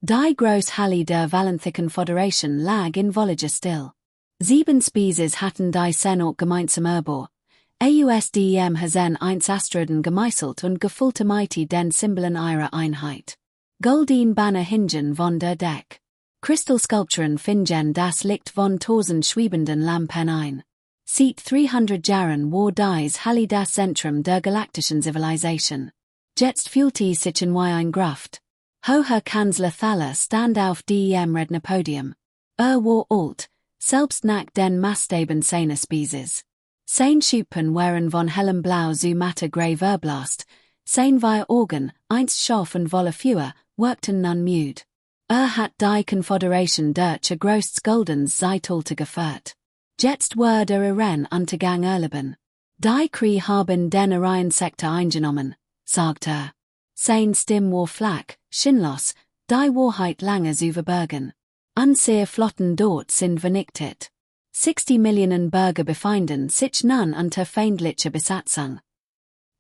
Die groß Halle der Valenthicken Föderation lag in Vollager still. Sieben Spezies hatten die sen auch gemeinsam Erbor. Ausdem hasen eins Astroden gemeißelt und gefüllte mighty den Symbolen ihrer Einheit. Goldene Banner hingen von der Deck. Kristallskulpturen fingen das Licht von tausend schwebenden Lampen ein. Seit 300 Jahren war dies Halle das Zentrum der galaktischen Zivilisation. Jetzt fühlte sich wie ein Graft. Hoher Kanzler Thaler stand auf dem Rednerpodium. War alt, selbst nach den Maßstäben seiner Spezies. Sein Schuppen waren von hellem Blau zu matter Grey verblasst, sein vier Augen, einst scharf und voller Feuer, wirkten nun müde. Hat die Konföderation durch ein großes goldenes Zeitalter geführt. Jetzt wurde Rennen Untergang erleben. Die Krieg haben den Orion-Sektor eingenommen, sagte Sein Stimme war flach, sinnlos, die Wahrheit lange zu verbergen. Unsere Flotten dort sind vernichtet. 60 Millionen Bürger befinden sich nun unter feindlicher Besatzung.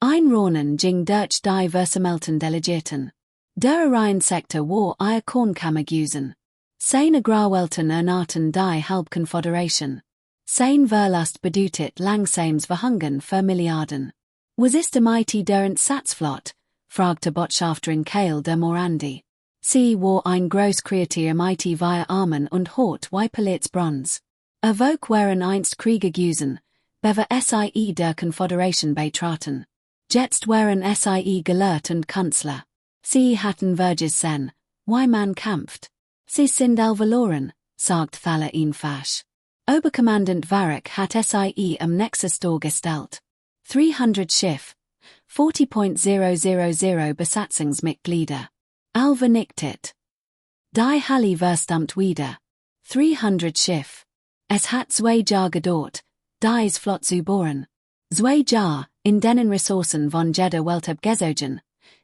Ein Ronen ging durch die versammelten Delegierten. Der Orion-Sektor war eine Kornkammer gewesen. Seine Grauwelten ernannten die Halbkonföderation. Sein Verlust bedeutet langsames Verhungern für Milliarden. Was ist der mighty der Entsatzflot? Fragte Botschafterin Kale de Morandi. Sie war ein Großkreatier mighty via Armen und Hort wie Pelletsbronze. Erwog waren einst Krieger gewesen, bever SIE der Konföderation beitraten. Jetzt waren SIE gelehrt und Kanzler. Sie hatten Verges sen, wie man kämpft. Sie sind all verloren, sagt Thaler einfach. Oberkommandant Varrick hat SIE am Nexus gestellt. 300 Schiff, 40.000 Besatzungsmitglieder. All vernichtet. Die Halle verstummt wieder. 300 Schiff. Es hat 2 Jahr gedauert, dies Flot zu bohren. 2 Jahr, in denen Ressourcen von jeder Welt abgezogen,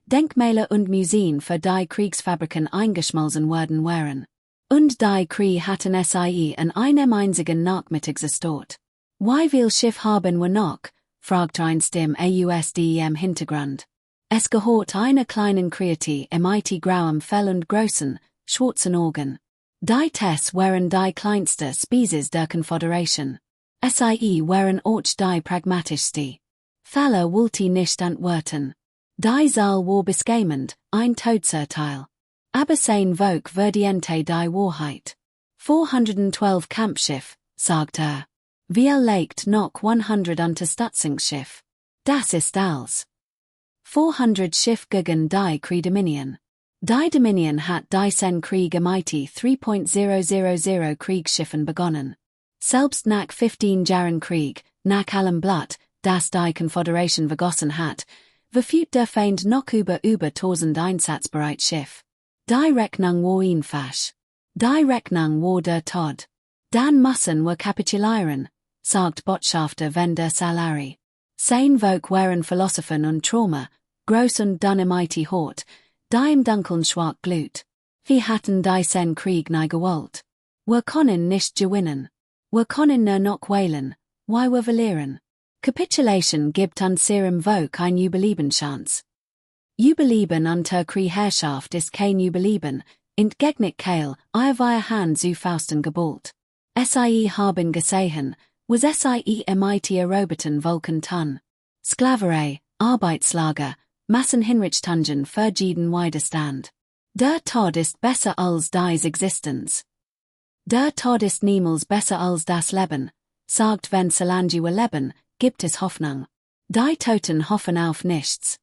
Denkmäler und Museen für die Kriegsfabriken eingeschmolzen worden waren. Und die Krieg hatten SIE an einem einzigen Nachmittag zerstört. Wie viel Schiff haben wir noch? Fragte ein Stimme ausdem Hintergrund. Es gehört einer kleinen Kreatie mighty grauem Fell und großen, schwarzen Augen. Die Tess waren die kleinste Spezies der Konföderation. SIE waren auch die pragmatischste. Thaler wollte nicht antworten. Die Saal war beschämend, ein Todesurteil. Aber sein Volk verdiente die Wahrheit. 412 Kampfschiff, sagte Wir legt noch 100 Unterstützungsschiff. Das ist alles. 400 Schiff gegen die Krieg-Dominion. Die Dominion hat diesen Krieg mighty 3.000 Kriegsschiffen begonnen. Selbst nach 15 Jahren Krieg, nach allem Blut, das die Konföderation vergossen hat, verfügt der Feind noch über 1000 einsatzbereit Schiff. Die Rechnung war einfach. Die Rechnung war der Tod. Dann müssen wir kapitulieren, sagt Botschafter van der Salari. Sein Volk waren Philosophen und Trauma, groß und dynamite hort, die im Dunkeln schwach glut. Wir hatten diesen Krieg nie gewollt. Wir können nicht gewinnen. Wir können nur noch wählen, wie wir verlieren. Capitulation gibt unserem Volk ein Überlebenschance. Überleben unter Kriegherrschaft ist kein Überleben, entgegnet Kale, wir Hand zu Fausten geballt. SIE haben gesehen, was SIE mighty eroberten Volken tun. Sklaverei, Arbeitslager, Massenhinrichtungen für jeden Widerstand. Der Tod ist besser als dies Existenz. Der Tod ist niemals besser als das Leben, sagt wenn solange wir leben, gibt es Hoffnung. Die Toten hoffen auf nichts.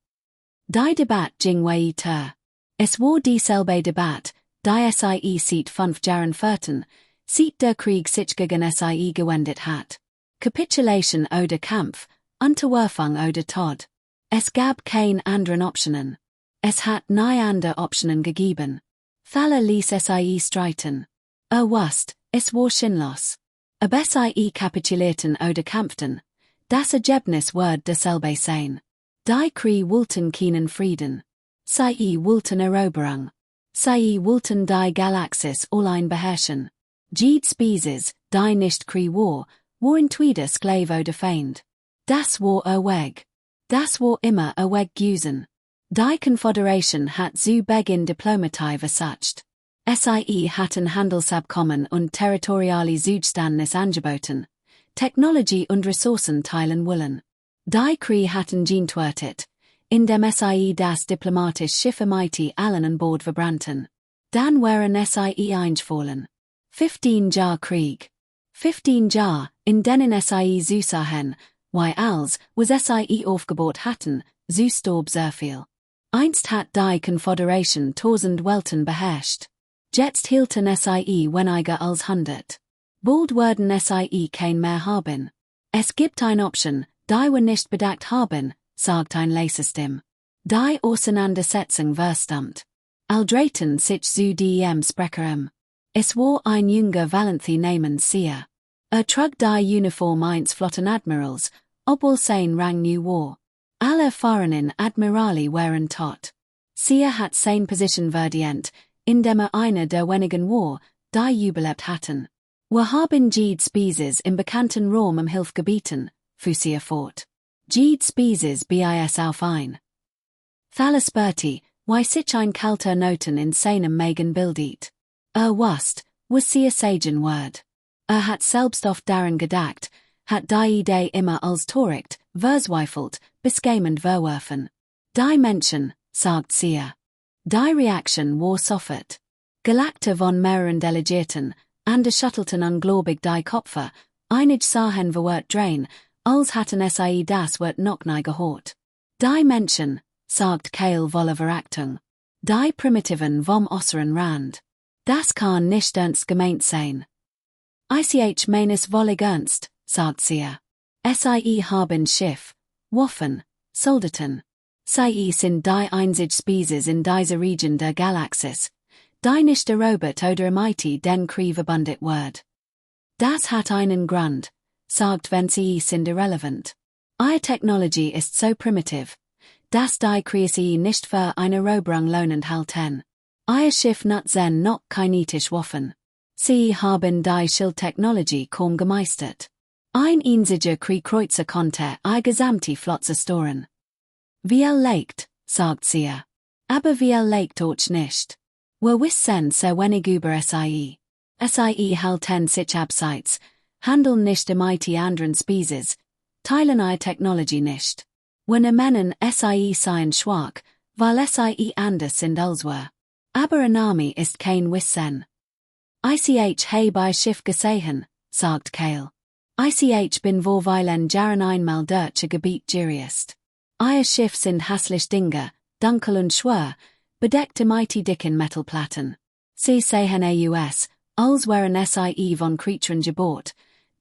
Die Debatte ging weiter. Es war dieselbe Debatte, die SIE seit 5 Jahren führten, seit der Krieg sich gegen SIE gewendet hat. Capitulation oder Kampf, Unterwerfung oder Tod. Es gab kein anderen Optionen. Es hat nie andere Optionen gegeben. Thaler ließ SIE streiten. Wusste, es war sinnlos. Ob SIE kapitulierten oder kämpften, das Ergebnis wird dasselbe sein. Die Krieg wollten keinen Frieden. SIE wollten Eroberung. SIE wollten die Galaxis allein beherrschen. Jede Spezies, die nicht Krieg war, entweder Sklave oder Feind. Das war Weg. Das war immer Weg gewesen. Die Konföderation hat zu Beginn Diplomatie versucht. SIE hatten Handelsabkommen und territoriale Zugeständnis angeboten, Technologie und Ressourcen teilen wollen. Die Krieg hatten geantwortet, indem SIE das diplomatische Schiffe mighty allen an Bord verbrannten. Dann waren SIE eingefallen. 15 Jahr Krieg. 15 Jahr, in denen SIE zusahen, wie als, was SIE aufgebaut hatten, zu starb sehr viel. Einst hat die Confederation 1000 Welten beherrscht. Jetzt hielten SIE weniger als 100. Bald werden SIE kein mehr haben. Es gibt eine Option, die wir nicht bedacht haben, sagt ein Leserstim. Die Auseinandersetzung verstammt. Aldraten sich zu dem Sprecherem. Es war ein junger Valenthi namens Sia. Trug die Uniform eins Flottenadmirals, obwohl sein Rang nu war. Alle erfahrenen Admirali waren tot. Sia hat sein Position verdient, indem einer der wenigen war, die überlebt hatten. Wir haben Jede Species im bekannten Raum am Hilfe gebeten, fuhr Sia fort. Jede Species bis auf ein. Thalasperti, wie sich ein kalter Noten in seinem Magen bildet. Wust, was Sia sagen word. Hat selbst oft daran gedacht, hat die Idee immer als torigt, verzweifelt, beschämend verworfen. Die Menschen, sagt Sia. Die Reaction war sofort. Gelagte von mehreren Delegierten, ande schüttelten ungläubig die Köpfe, einig sahen verwirrt drein, als hatten SIE das Wort noch nie gehört. Die Menschen, sagt Kale voller Verachtung. Die Primitiven vom äußeren Rand. Das kann nicht ernst gemeint sein. Ich meines wollig ernst, sagt Sia. SIE haben Schiff, Waffen, Soldaten. Sie sind die einzige Species in dieser Region der Galaxis, die nicht erobert oder mighty den Krieg verbündet wird. Das hat einen Grund, sagt wenn sie sind irrelevant. Ihre Technologie ist so primitiv, dass die Krieg nicht für eine Eroberung lohnend halten. Ihr Schiff nutzen noch kinetische Waffen. Sie haben die Schildtechnologie kaum gemeistert. Ein einziger Kriegkreuzer konnte ihre gesamte Flotte storen. Überlebt, sagt Sia. Aber überlebt euch nicht. Wir wissen sehr wenig über SIE. SIE halten sich abseits, handeln nicht mighty anderen Species, teilen ihre Technologie nicht. Wir nennen SIE seien schwach, weil SIE anders sind als wir. Aber ein Army ist kein Wissen. He bei Schiff gesehen, sagt Kale. Bin vorweilen jaren einmal deutsche Gebiet geriest. Ihr Schiff sind hässlich Dinge, dunkel und schwer, bedeckte mighty dicken Metallplatten. Sie sehen aus, als wären SIE von Creaturen gebaut,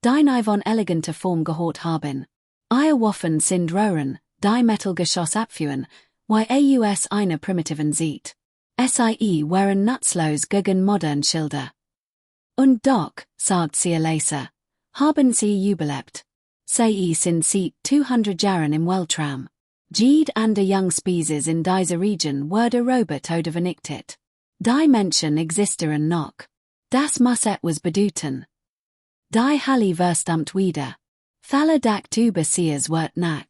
die nie von eleganter Form gehört haben. Ihr Waffen sind Rohren, die Metallgeschoss abführen, wie aus einer primitiven sieht. SIE wären nutzlos gegen modern Schilde. Und doch, sagt sie Leser, haben sie überlebt. Sie sind seit 200 Jahren im Weltraum. Jede andere young Species in dieser Region wurde erobert oder vernichtet. Die Menschen existieren noch. Das muss etwas bedeuten. Die Halle verstammt wieder. Thaler dacht über Sias Wort nach.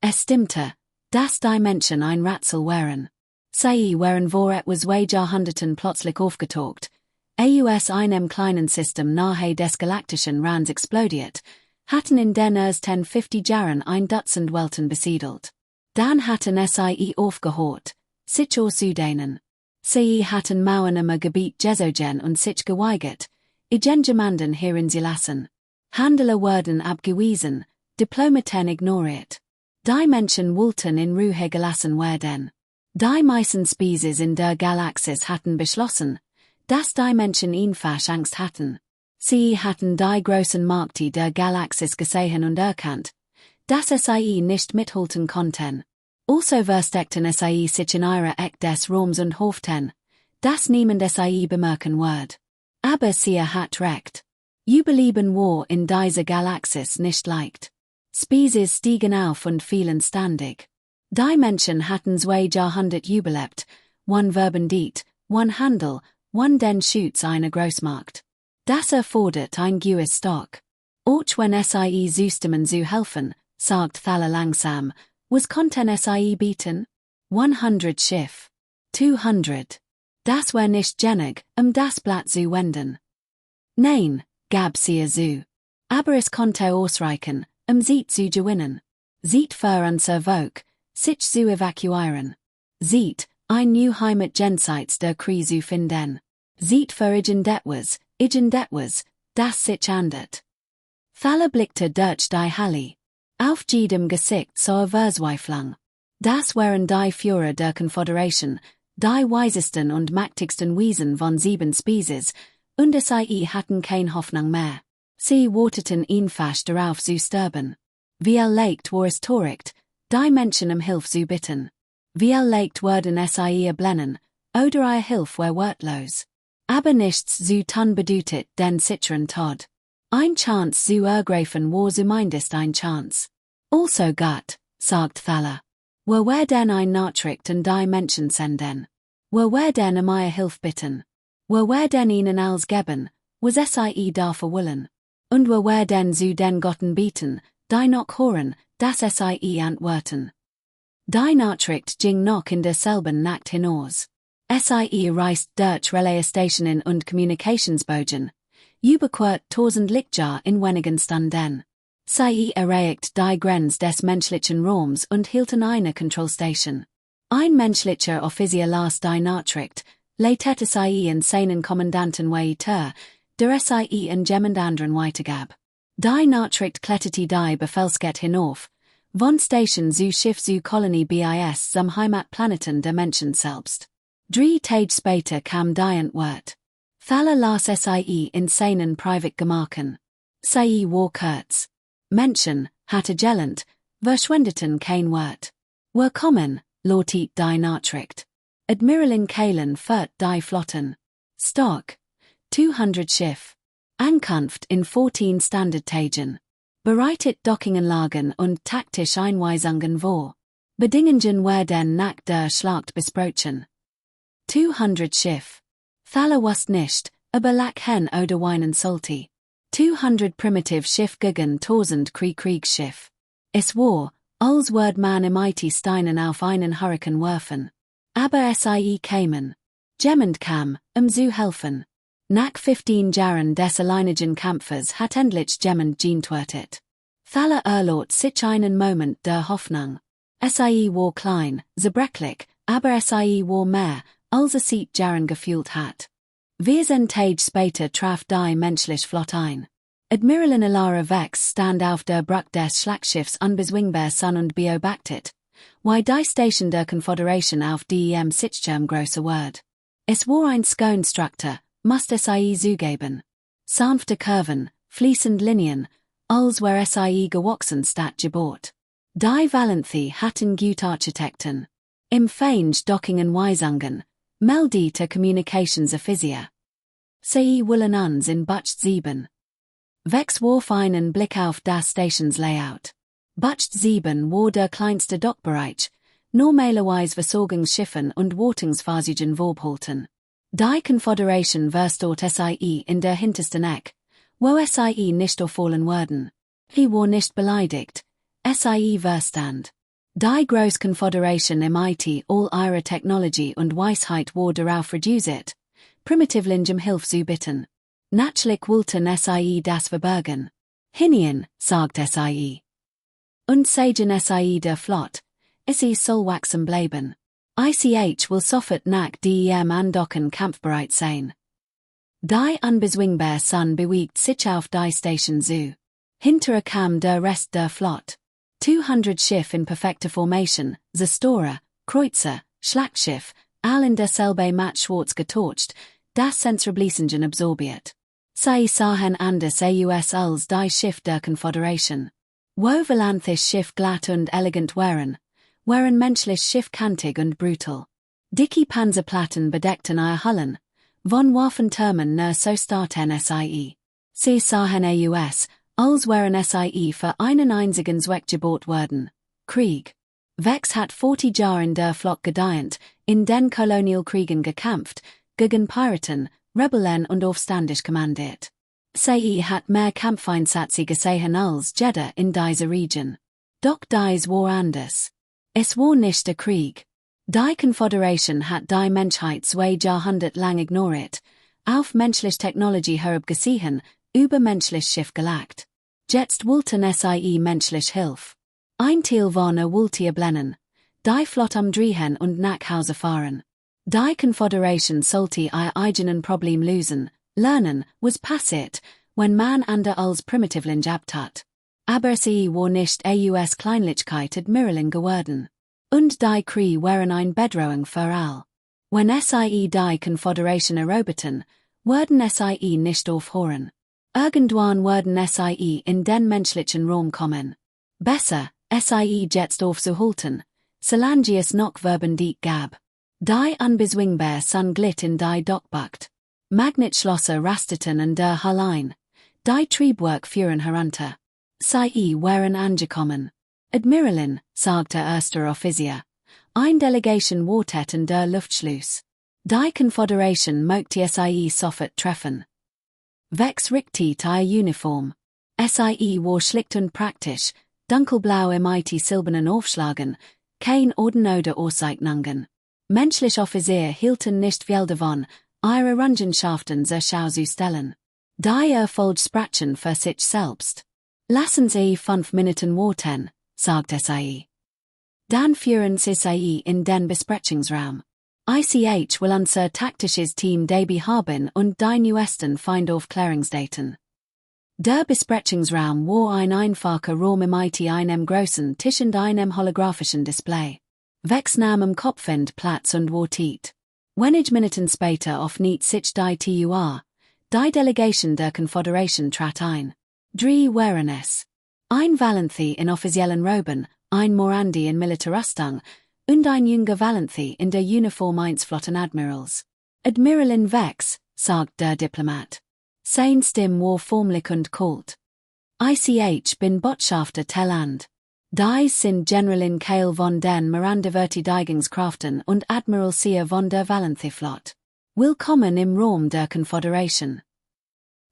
Es stimmte, dass die Menschen ein Rätsel wären. Sie wären vor etwas Jahrhunderten plötzlich aufgetaucht, aus einem kleinen System nahe des galaktischen Rands explodiert, hatten in den ersten 50 Jahren ein Dutzend Welten besiedelt. Dann hatten SIE aufgehört, sich auszudehnen. Sie hatten Mauern im Gebiet gezogen und sich geweigert, Gemeinden hierin zu lassen. Handler wurden abgewiesen, Diplomaten ignoriert. Die Menschen wollten in Ruhe gelassen werden. Die meisten Species in der Galaxis hatten beschlossen, dass die Menschen einfach Angst hatten. Sie hatten die großen Märkte der Galaxis gesehen und erkannt, dass SIE nicht mithalten konnten. Also versteckten SIE sich in ihrer Eck des Raums und hofften, dass niemand SIE bemerken wird. Aber sie hat recht. Überleben war in dieser Galaxis nicht leicht. Species stiegen auf und fielen ständig. Die Menschen hatten 2 Jahrhundert überlebt, one Verbandet, one Handel, one den Schutz einer Großmarkt. Das erfordert ein gewisses Stock. Auch wenn SIE Systemen zu helfen, sagt Thaler langsam, was konnten SIE bieten? 100 Schiff. 200. Das war nicht genug, das Blatt zu wenden. Nein, gab sie zu. Aber es konnte ausreichen, Sieg zu gewinnen. Ziet für unser Volk, sich zu evakuieren. Ziet, ein new Heimat jenseits der Krieg zu finden. Ziet für igen detwas, das sich andert. Thaler blickte durch die Halle. Auf jedem Gesicht zur Verzweiflung. Das waren die Führer der Konföderation, die weisesten und mächtigsten Wesen von 7 Species, und sie hatten keine Hoffnung mehr. Sie warteten einfach darauf zu sterben. Wie leicht war es töricht, die Menschen Hilfe zu bitten. Wie leicht würden sie erbrennen, oder Hilfe war wertlos. Aber nichts zu tun bedeutet den sicheren Tod. Ein Chance zu ergreifen war zumindest ein Chance. Also gut, sagt Thaler. Wir werden ein Nachricht an die Menschen senden. Wir werden Hilfe bitten. Wir werden ihnen alles geben, was sie dafür wollen. Und wir werden zu den Gotten bieten, die noch hören, dass sie antworten. Die Nachricht ging noch in derselben Nacht hinaus. Sie reist durch Relaisstationen und Kommunikationsbogen, überquert 1000 Lichtjahr in wenigen Stunden. Sie erreicht die Grenze des menschlichen Raums und hielten eine Kontrollstation. Ein menschlicher Offizier las die Nachricht, leitete sie in seinen Kommandanten weiter, der sie in jemand anderen weitergab. Die Nachricht kletterte die Befehlskette hinauf, von Station zu Schiff zu Kolonie bis zum Heimatplaneten der Menschen selbst. 3 Tage später kam die Antwort. Thaler las sie in seinen Privatgemarken. Sie war kurz. Menschen, hatte gelernt, verschwendeten kein Wort. Wir kommen, lautet die Nachricht. Admiralin Kalen führt die Flotten. Stock. 200 Schiff. Ankunft in 14 Standardtagen. Bereitet Dockinganlagen und taktisch Einweisungen vor. Bedingungen werden nach der Schlacht besprochen. 200 Schiff. Thaler wusste nicht, aber lachen oder weinen sollte. 200 primitive Schiff gegen 1000 Kriegsschiff. Es war, als würde man MIT Steinen auf einen Hurrikan werfen. Aber sie kamen. Jemand kam, zu helfen. Nach 15 Jahren des alleinigen Kampfes hat endlich jemand geantwortet. Thaler erlaubt sich einen Moment der Hoffnung. Sie war klein, zerbrechlich, aber sie war mehr, als seit Jahren gefühlt hat. 14 Tage später traf die menschliche Flotte ein. Admiralin Alara Vex stand auf der Brücke des Schlachtschiffs unbezwingbar Sun und beobachtet, wie die Station der Konföderation auf dem Sichtschirm größer wird. Es war ein Skoenstruktur, musste sie zugeben. Sanfte Kurven, fließend Linien, als wäre sie gewachsen statt gebaut. Die Valenthi hatten gute Architekten. Im Feind Dockinganweisungen, meldete Kommunikationsoffizier. Sie wollen uns in Butcht 7. Vex warf einen Blick auf das Stationslayout. Butcht 7 war der kleinste Dockbereich, normalerweise Versorgungsschiffen und Wartungsfahrzeugen vorbehalten. Die Konföderation verstaut sie in der hintersten Eck, wo sie nicht auffallen würden. Sie war nicht beleidigt, sie verstand. Die Großkonföderation MIT all ihre Technologie und Weisheit war darauf reduziert, primitivlingem Hilfe zu bitten. Natürlich wollten sie das verbergen. Hinein, sagt sie. Und sagen sie der Flott, sie soll wachsen bleiben. ICH will sofort nach dem Andocken kampfbereit sein. Die unbezwingbar Sun bewegt sich auf die Station zu. Hinterher kam der Rest der Flott. 200 Schiff in perfekter Formation, Zerstörer, Kreuzer, Schlachtschiff, all in derselbe Matt schwarz getorcht, das Sensorbließungen absorbiert. Sie sahen anders aus als die Schiff der Konföderation. Wo Valanthis Schiff glatt und elegant waren menschlich Schiff kantig und brutal. Dicke Panzerplatten bedeckten ihre Hullen, von Waffentürmen nur so starten sie. Sie sahen aus, als wären sie für einen einzigen Zweck gebaut worden: Krieg. Vex hat 40 Jahre in der Flotte gedient, in den Kolonialkriegen gekämpft, gegen Piraten, Rebellen und Aufständisch kommandiert. Sie hat mehr Kampfeinsätze gesehen als Jeddah in dieser Region. Doch dies war anders. Es war nicht der Krieg. Die Konföderation hat die Menschheit 2 Jahrhundert lang ignoriert, auf menschliche Technologie herabgesehen, über menschlich Schiff gelagt. Jetzt wollten sie menschlich Hilfe. Ein Teil von wollte blennen, die Flott am Drehen und nach Hause fahren. Die Konföderation sollte ihr eigenen Problem lösen, lernen, was passiert, wenn man andere als Primitivling gehabt hat. Aber sie war nicht aus Kleinlichkeit Admiralin geworden. Und die Krieg waren ein Bedrohung für all. Wenn sie die Konföderation eroberten, würden sie nicht aufhören. Irgendwann würden sie in den menschlichen Raum kommen. Besser, sie jetzt aufzuhalten, solange es noch Verben gab. Die unbezwingbar sun glitt in die Dockbucht. Magnetschlosser rasteten in der Halle ein. Die Triebwerk fuhren herunter. Sie waren angekommen. Admiralin, sagte erster Offizier. Ein Delegation wartet in der Luftschluss. Die Konföderation möchte sie sofort treffen. Vex richtet ihr Uniform. Sie war schlicht und praktisch, dunkelblau mit silbernen Aufschlagen, kein Orden oder Auszeichnungen. Menschliche Offizier hielten nicht viel davon, ihre Errungenschaften zur Schau zu stellen. Die Erfolg sprachen für sich selbst. Lassen Sie 5 Minuten warten, sagte sie. Dann führen sie in den Besprechungsraum. Ich will unser taktisches Team dabei haben und die neuesten Feindaufklärungsdaten. Der Besprechungsraum war ein einfacher Raum mit einem großen Tisch und einem holographischen Display. Vex nahm am Kopfend Platz und wartet. Wenige Minuten später auf Nichts, hier, die Delegation der Konföderation trat ein. 3 waren es. Ein Valenthi in offiziellen Roben, ein Morandi in Militarrüstung, und ein junger Valenthi in der Uniform eines Flottenadmirals. Admiralin Vex, sagt der Diplomat. Sein Stimme war formlich und kalt. Ich bin Botschafter Telland. Die sind Generalin Kale von den Mirandaverteidigungskraften und Admiral Sear von der Valenthi-Flott. Willkommen im Raum der Konföderation.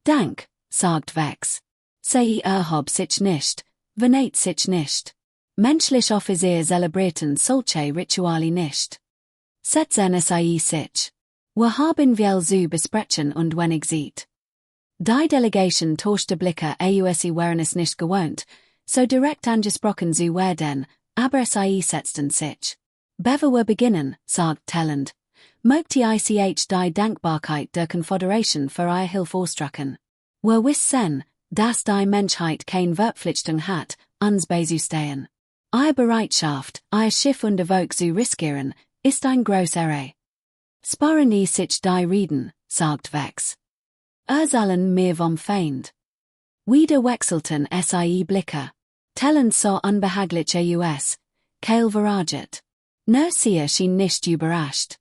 Dank, sagt Vex. Sie erhob sich nicht, verneht sich nicht. Menschliche Offizier celebrierten solche Rituale nicht. Setzen sie sich. Wir haben viel zu besprechen und wenig Zeit. Die Delegation tauschte Blicke sie waren es nicht gewohnt, so direkt angesprochen zu werden, aber sie setzten sich. Bevor wir beginnen, sagt Telland, möchte ich die Dankbarkeit der Konföderation für ihre Hilfe ausdrücken. Wir wissen, dass die Menschheit keine Verpflichtung hat, uns beizustehen. Ihre Bereitschaft, ihr Schiff und der Volk zu riskieren, ist ein großer Ehre. Sparen sich die Reden, sagt Vex. Sollen mehr vom Feind. Wieder wechselten sie Blicke. Telland so unbehaglich aus, Kale verraget. Nur sie schien nicht überrascht.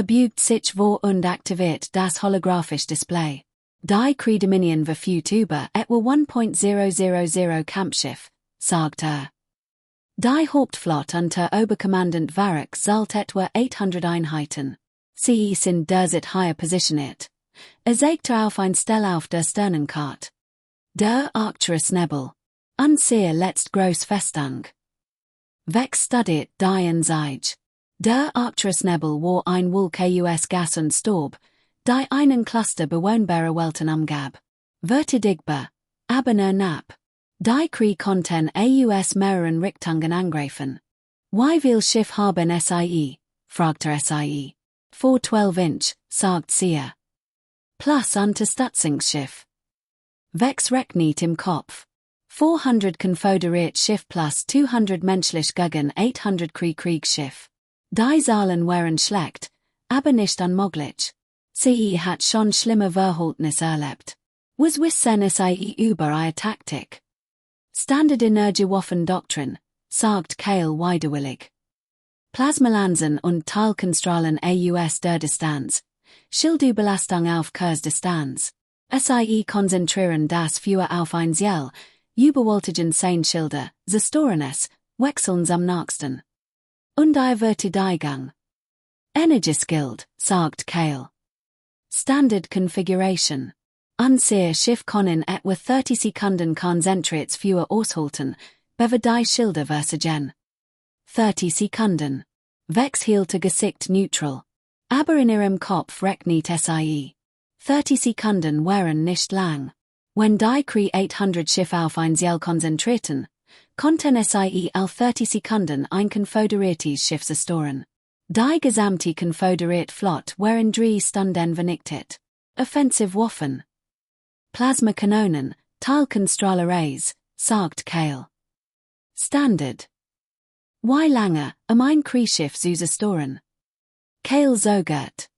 Bügt sich vor und aktiviert das holographische Display. Die Dominion verfügt über etwa 1.000 Kampfschiff, sagt Die Hauptflotte unter Oberkommandant Varric zahlt etwa 800 Einheiten. Sie sind derzeit higher positioniert. Zeigte auf ein Stell auf der Sternenkarte. Der Arcturus Nebel. Unseer letzt groß Festung. Vex studiert die Anzeige. Der Arcturus Nebel war ein Wolke aus Gas und Staub, die einen Cluster bewohnbarer Welten umgab. Verteidigbar, aber nur knapp. Die Krieg konnten aus mehreren Richtungen angreifen. Wie viel Schiff haben sie? Fragte sie. Vor 12 Inch, sagt sie. Plus Unterstützungsschiff. Vex rechnet im Kopf. 400 Konföderiert Schiff plus 200 menschlich gegen 800 Kriegsschiff. Die Zahlen waren schlecht, aber nicht unmöglich. Sie hat schon schlimme Verhältnisse erlebt. Was wissen sie über ihre Taktik? Standard-Energiewaffen-Doktrin, sagt Kale widerwillig. Plasmalansen und Teilkonstrahlen aus der Distanz. Schildüberlastung auf Kursdistanz. Sie konzentrieren das Feuer auf ein Ziel, überwältigen sein Schilde, zerstören es, wechseln am nächsten. Und Verteidigung. Energieskilled, sagt Kale. Standard Configuration. Unser Schiff können etwa 30 Sekunden konzentriert Feuer aushalten, bevor die Schilde versagen. 30 Sekunden. Wechshielte Gesicht neutral. Aber in ihrem Kopf recht nicht SIE. 30 Sekunden wären nicht lang. Wenn die Krie 800 Schiff auf ein Ziel konzentrieren, konnten SIE all 30 Sekunden ein konföderiertes Schiff zerstören. Die gesamte konföderierte Flotte wären 3 Stunden vernichtet. Offensive Waffen. Plasmakanonen, Teilkonstrahlereis, sagt Keine. Standard. Wie lange, ein Kriegsschiff zu zerstören? Keine zögert.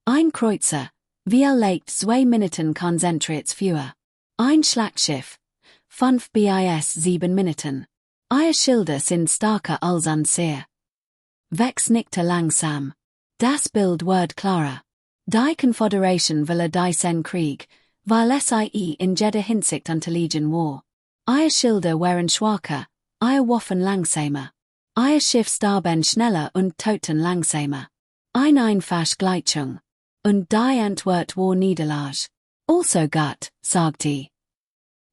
Ein Kreuzer, wie legt 2 Minuten konzentriert für. Ein Schlachtschiff, 5 bis 7 Minuten. Ihre Schilde sind stärker als an See. Vex nickte langsam. Das Bild wird klarer. Die Konföderation ville die Krieg, weil SIE in jeder Hinsicht unterlegen war. Ihre Schilde waren schwacher, ihre Waffen langsamer. Ihr Schiff starben schneller und toten langsamer. Eine einfache Gleichung. Und die Antwort war Niederlage. Also gut, sagt die.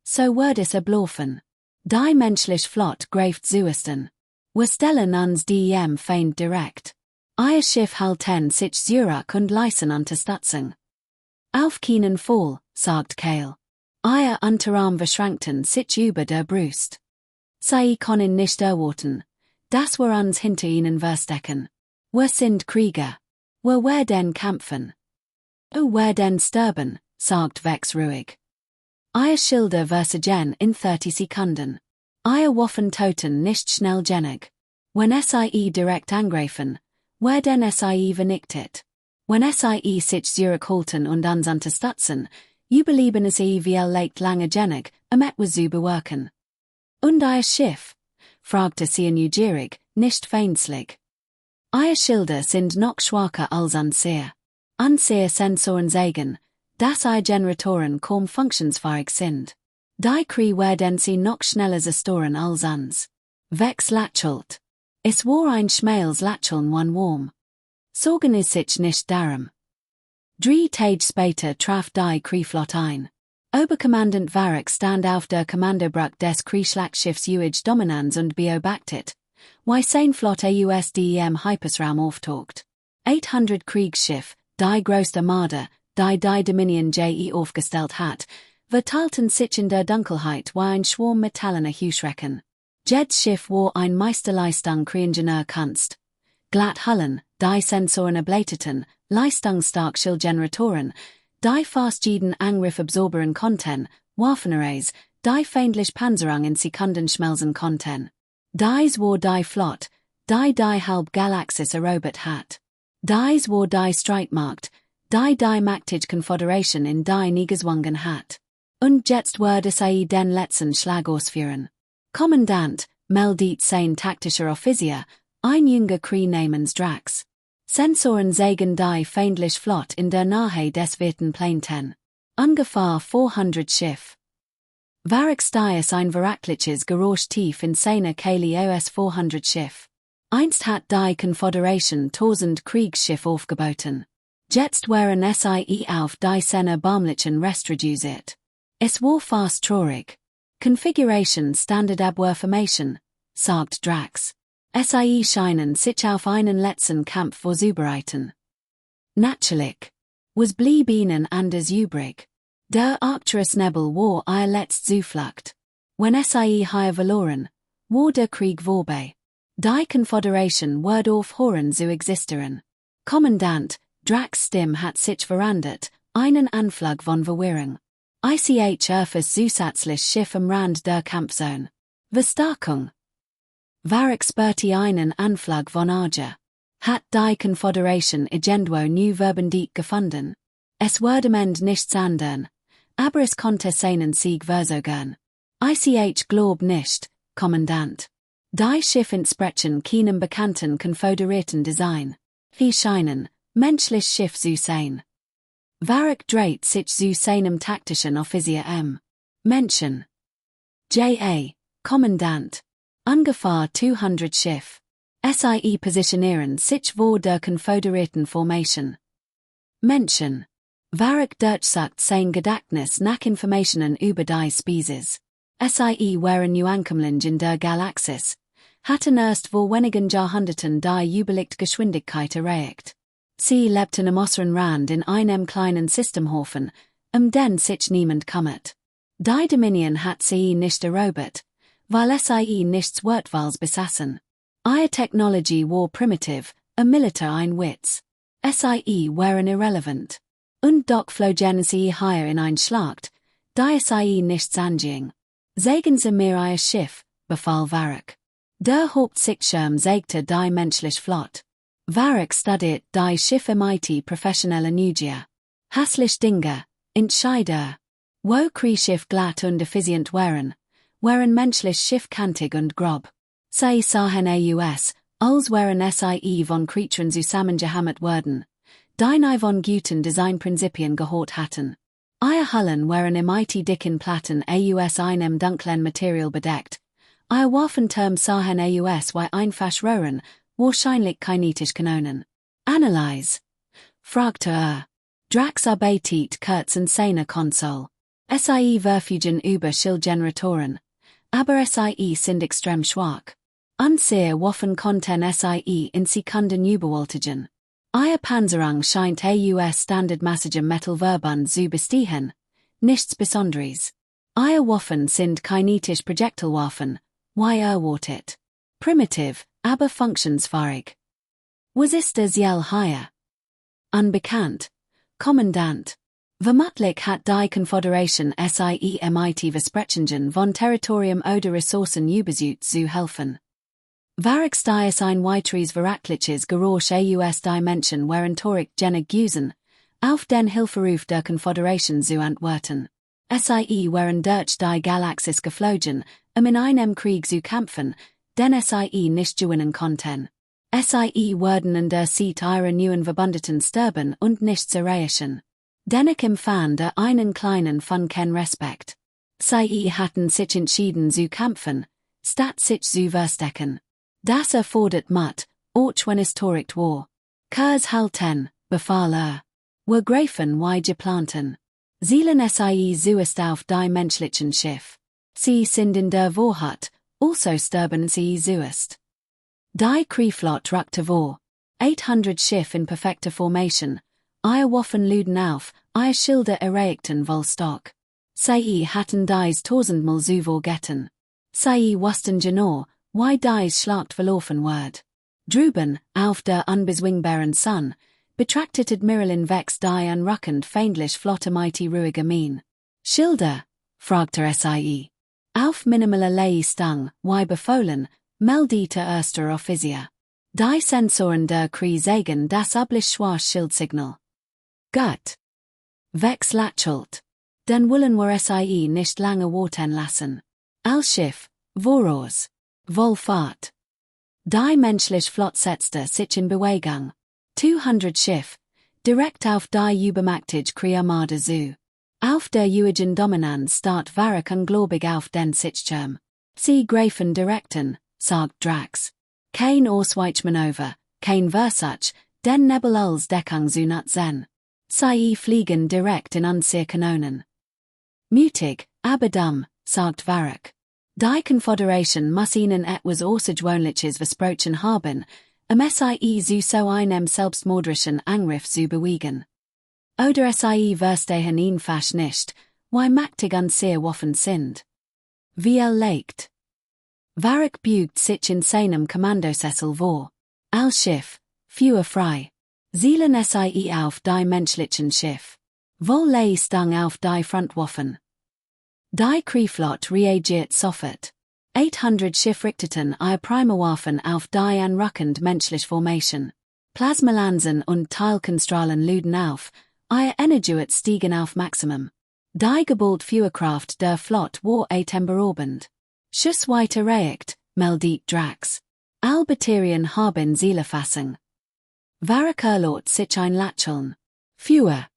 So wird es ablaufen. Die menschliche Flotte greift zuersten. Wir stellen uns dem Feind direkt. Ihr Schiff halten sich zurück und leisten Unterstützung. Auf keinen Fall, sagt Keine. Ihr Unterarm verschränkten sich über der Brust. Sie können nicht erwarten, dass wir uns hinter ihnen verstecken. Wir sind Krieger. Wir werden kämpfen. Werden sterben, sagt Vex ruhig. Ihre Schilde versagen in 30 Sekunden. Ihre Waffen toten nicht schnell genug. Wenn SIE direkt angreifen, werden SIE vernichtet. Wenn SIE sich zurückhalten und uns unterstützen, überleben sie vielleicht lange genug, etwas zu bewirken. Und Ihr Schiff? Fragte sie neugierig, nicht feindlich. Ihre Schilde sind noch schwacher als an See. An See Sensoren sagen, dass ihre Generatoren kaum funktionsfähig sind. Die Krie werden sie noch schneller zerstören als uns. Vex lächelt. Es war ein schmales Lächeln wenn warm. Sorgen es sich nicht darum. 3 Tage später traf die Krieflotte ein. Oberkommandant Varric stand auf der Kommandobrücke des Kriegsschlachtschiffs Uij Dominans und beobachtet, wie sein Flotte USDEM Hypersraum auftaucht. 800 Kriegsschiff, die größte Armada, die Dominion JE aufgestellt hat, verteilten sich in der Dunkelheit wie ein Schwarm metallener Heuschrecken. Jedes Schiff war ein Meisterleistung Kriegingenieur-Kunst. Glatt Hullen, die Sensoren ableiteten, leistungsstark Schildgeneratoren, die fast jeden Angriff absorberen konnten, Waffenarrays, die feindlich Panzerung in Sekunden schmelzen konnten. Dies war die Flotte, die halb Galaxis erobert hat. Dies war die Streitmacht, die machtige Konföderation in die niegezwungen hat. Und jetzt würde sie den letzten Schlag ausführen. Kommandant, meldet sein taktischer Offizier, ein junger Krie namens Drax. Sensoren sagen die feindliche Flotte in der Nähe des weiten Planeten. Ungefähr 400 Schiff. Varric stiess ein verrackliches Geräusch tief in seiner Kehle aus 400 Schiff. Einst hat die Konföderation 1000 Kriegsschiff aufgeboten. Jetzt waren SIE auf die seine barmlichen Rest reduziert. Es war fast traurig. Configuration Standard Abwehrformation, sagt Drax. SIE scheinen sich auf einen letzten Kampf vorzubereiten. Natürlich. Was blieb ihnen anders übrig? Der Arcturus-Nebel war ihr letzte Zuflucht. Wenn SIE hier verloren, war der Krieg vorbei. Die Konföderation wird aufhören zu existieren. Kommandant, Drax' Stimme hat sich verändert, einen Anflug von Verwirrung. ICH erfas zusätzlich Schiff am Rand der Kampfzone. Verstärkung. Varric spürte einen Anflug von Arge. Hat die Konföderation irgendwo new Verbendit gefunden? Es würde am Ende nichts ändern, aber es konnte seinen Sieg versorgen. ICH glaub nicht, Kommandant. Die Schiff entsprechen keinem bekannten konföderierten Design. Sie scheinen, menschlich Schiff zu sein. Varric dreht sich zu seinem taktischen Offizier Menschen. J.A., Kommandant. Ungefähr 200 Schiff. SIE positionieren sich vor der konföderierten Formation. Menschen. Varric durchsucht sein Gedächtnis nach Informationen über die Spezies. SIE waren Neuankömmlinge in der Galaxis, hatten erst vor wenigen Jahrhunderten die Überlichtgeschwindigkeit erreicht. Sie lebten am äußeren Rand in einem kleinen Systemhofen, den sich niemand kümmert. Die Dominion hat sie nicht erobert, weil sie nichts Wortwahls besaßen. Ihre Technology war primitiv, militair ein Witz. Sie waren irrelevant. Und doch flogen sie hier in ein Schlacht, die sie nichts anging. Sagen Sie mir Ihr Schiff, befahl Varric. Der Hauptsichtschirm zeigte die menschliche Flot. Varric studiert die Schiffe mit professioneller Neugier. Hässlich Dinge, entscheider. Wo Kriegsschiff glatt und effizient waren menschlich Schiff kantig und grob. Sie sahen aus, als wären sie von Creatures zusammengehammert worden, die nie von guten Designprinzipien gehört hatten. Ihre Hullen waren mit dicken Platten aus einem dunklen Material bedeckt. Ihre Waffenturm sahen aus wie einfach Rohren, wahrscheinlich kinetisch Kanonen. Analyse, fragte Drax arbeitet kurz und seine Konsole. Sie verfügen über Schildgeneratoren, aber sie sind extrem schwach. Unsere Waffen konnten sie in Sekunden überwältigen. Ihre Panzerung scheint aus standardmäßigem Metallverbund zu bestehen, nichts Besonderes. Ihre Waffen sind kinetisch Projektilwaffen, wie erwartet. Primitiv, aber funktionsfähig. Was ist das Ziel hier? Unbekannt. Kommandant. Vermutlich hat die Konföderation mit Versprechungen von Territorium oder Ressourcen übersät zu helfen. Varric stiess ein weiteres verrackliches Geräusch aus Dimension waren torig genig gewesen, auf den Hilferuf der Konföderation zu antworten. Sie waren durch die Galaxis geflogen, in einem Krieg zu kämpfen, den sie nicht gewinnen konnten. Sie würden in der Zeit ihrer neuen Verbündeten sterben und nichts erreichen. Dennoch empfand einen kleinen von kein Respekt. Sie hatten sich entschieden zu kämpfen, statt sich zu verstecken. Das erfordert Mut, auch wenn es töricht war. Kurs halten, befahl wir greifen wie geplanten. Zielen sie zuerst auf die menschlichen Schiff. Sie sind in der Wahrheit, also sterben sie zuerst. Die Kriegflotte rückte vor. 800 Schiff in perfekter Formation. Ihre Waffen luden auf, ihre Schilde erreichten voll Stock. Sie hatten dies tausendmal zu vergessen. Sie wussten genau, wie dies Schlacht verlaufen wird. Drüben, auf der unbezwingbaren Sonne, betrachtete Admiralin Vex die anrückend feindlich Flotte mit ruhiger Mien. Schilde, fragte sie. Auf minimaler Leistung, wie befohlen, meldete erster Offizier. Die Sensoren der Krieg sagen das übliche Schildsignal. Gut. Vex lächelt. Den wollen wir sie nicht lange warten lassen. Als Schiff, voraus. Wohlfahrt. Die menschliche Flot setzte sich in Bewegung. 200 Schiff, direkt auf die übermächtige Kriegmarmada zu. Auf der Eugen Dominanz start Varric ungläubig auf den Sichtschirm. Sie greifen direkten, sagt Drax. Kein Ausweichmanöver, kein Versuch, den Nebel als Deckung zu nutzen. Sie fliegen direkt in unsere Kanonen. Mutig, aber dumm, sagt Varric. Die Konföderation muss ihnen etwas Außergewöhnliches versprochen haben, sie zu so einem selbstmörderischen Angriff zu bewegen. Oder sie verstehen ihn fast nicht, wie mächtig unsere Waffen sind. Wie legt. Varric bügt sich in seinem Kommandosessel vor. Als Schiff, Führer frei. Zielen sie auf die menschlichen Schiff. Volley stung auf die Frontwaffen. Die Kriegflotte reagiert sofort. 800 Schiff richteten ihre Primerwaffen auf die anrückend menschliche Formation. Plasmalansen und Teilkonstrahlen luden auf, ihre Energie stiegen auf Maximum. Die geballte Führerkraft der Flotte war atemberaubend. Schussweit erreicht, meldet Drax. All Batterien haben Zielfassung. Varric erlaubt sich ein Lächeln. Führer.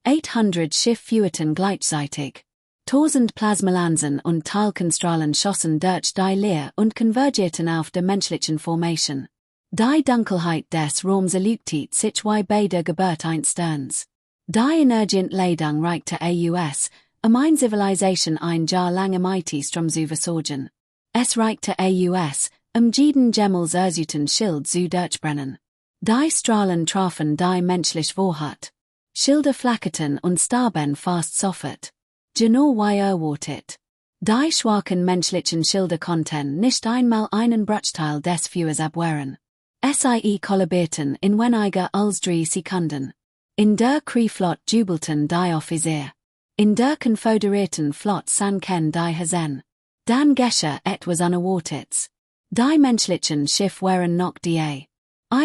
800 Schiff führten gleichzeitig. 1000 Plasmalansen und Teilkonstrahlen schossen durch die Leer und konvergierten auf der menschlichen Formation. Die Dunkelheit des Raums erleuchtet sich wie bei der Geburt eines Sterns. Die Energient Ladung reichte aus, eine Zivilisation ein Jahr lang mit Strom zu versorgen. Es reichte aus, jeden Gemmels Erzuten Schilde zu Durchbrennen. Die Strahlen trafen die menschliche Vorhat. Schilde flackerten und starben fast sofort. Genau wie erwartet. Die schwachen menschlichen Schilde konnten nicht einmal einen Bruchteil des Feuers abwehren. Sie kollabierten in weniger als 3 Sekunden. In der Kriegflot jubelten die Offizier. In der konföderierten Flot sanken die Hazen. Dann geschah etwas Unerwartetes. Die menschlichen Schiff waren noch die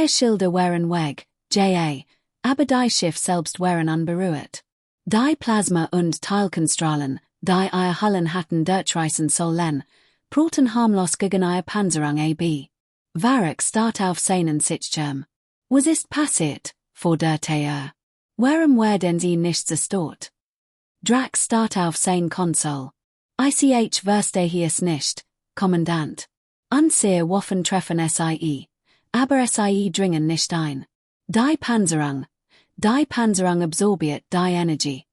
Schilde waren weg, aber die Schiff selbst waren unberührt. Die Plasma- und Teilchenstrahlen, die Hullen hatten durchreißen sollen, prallten harmlos gegen Panzerung ab. Varek start auf seinen Sitzschirm. Was ist passiert, vor der Tür? Warum werden sie nicht zerstört? Drax start auf sein Konsole. Ich verstehe es nicht, Kommandant. Unsere Waffen treffen SIE. Aber SIE dringen nicht ein. Die Panzerung absorbiert die Energie.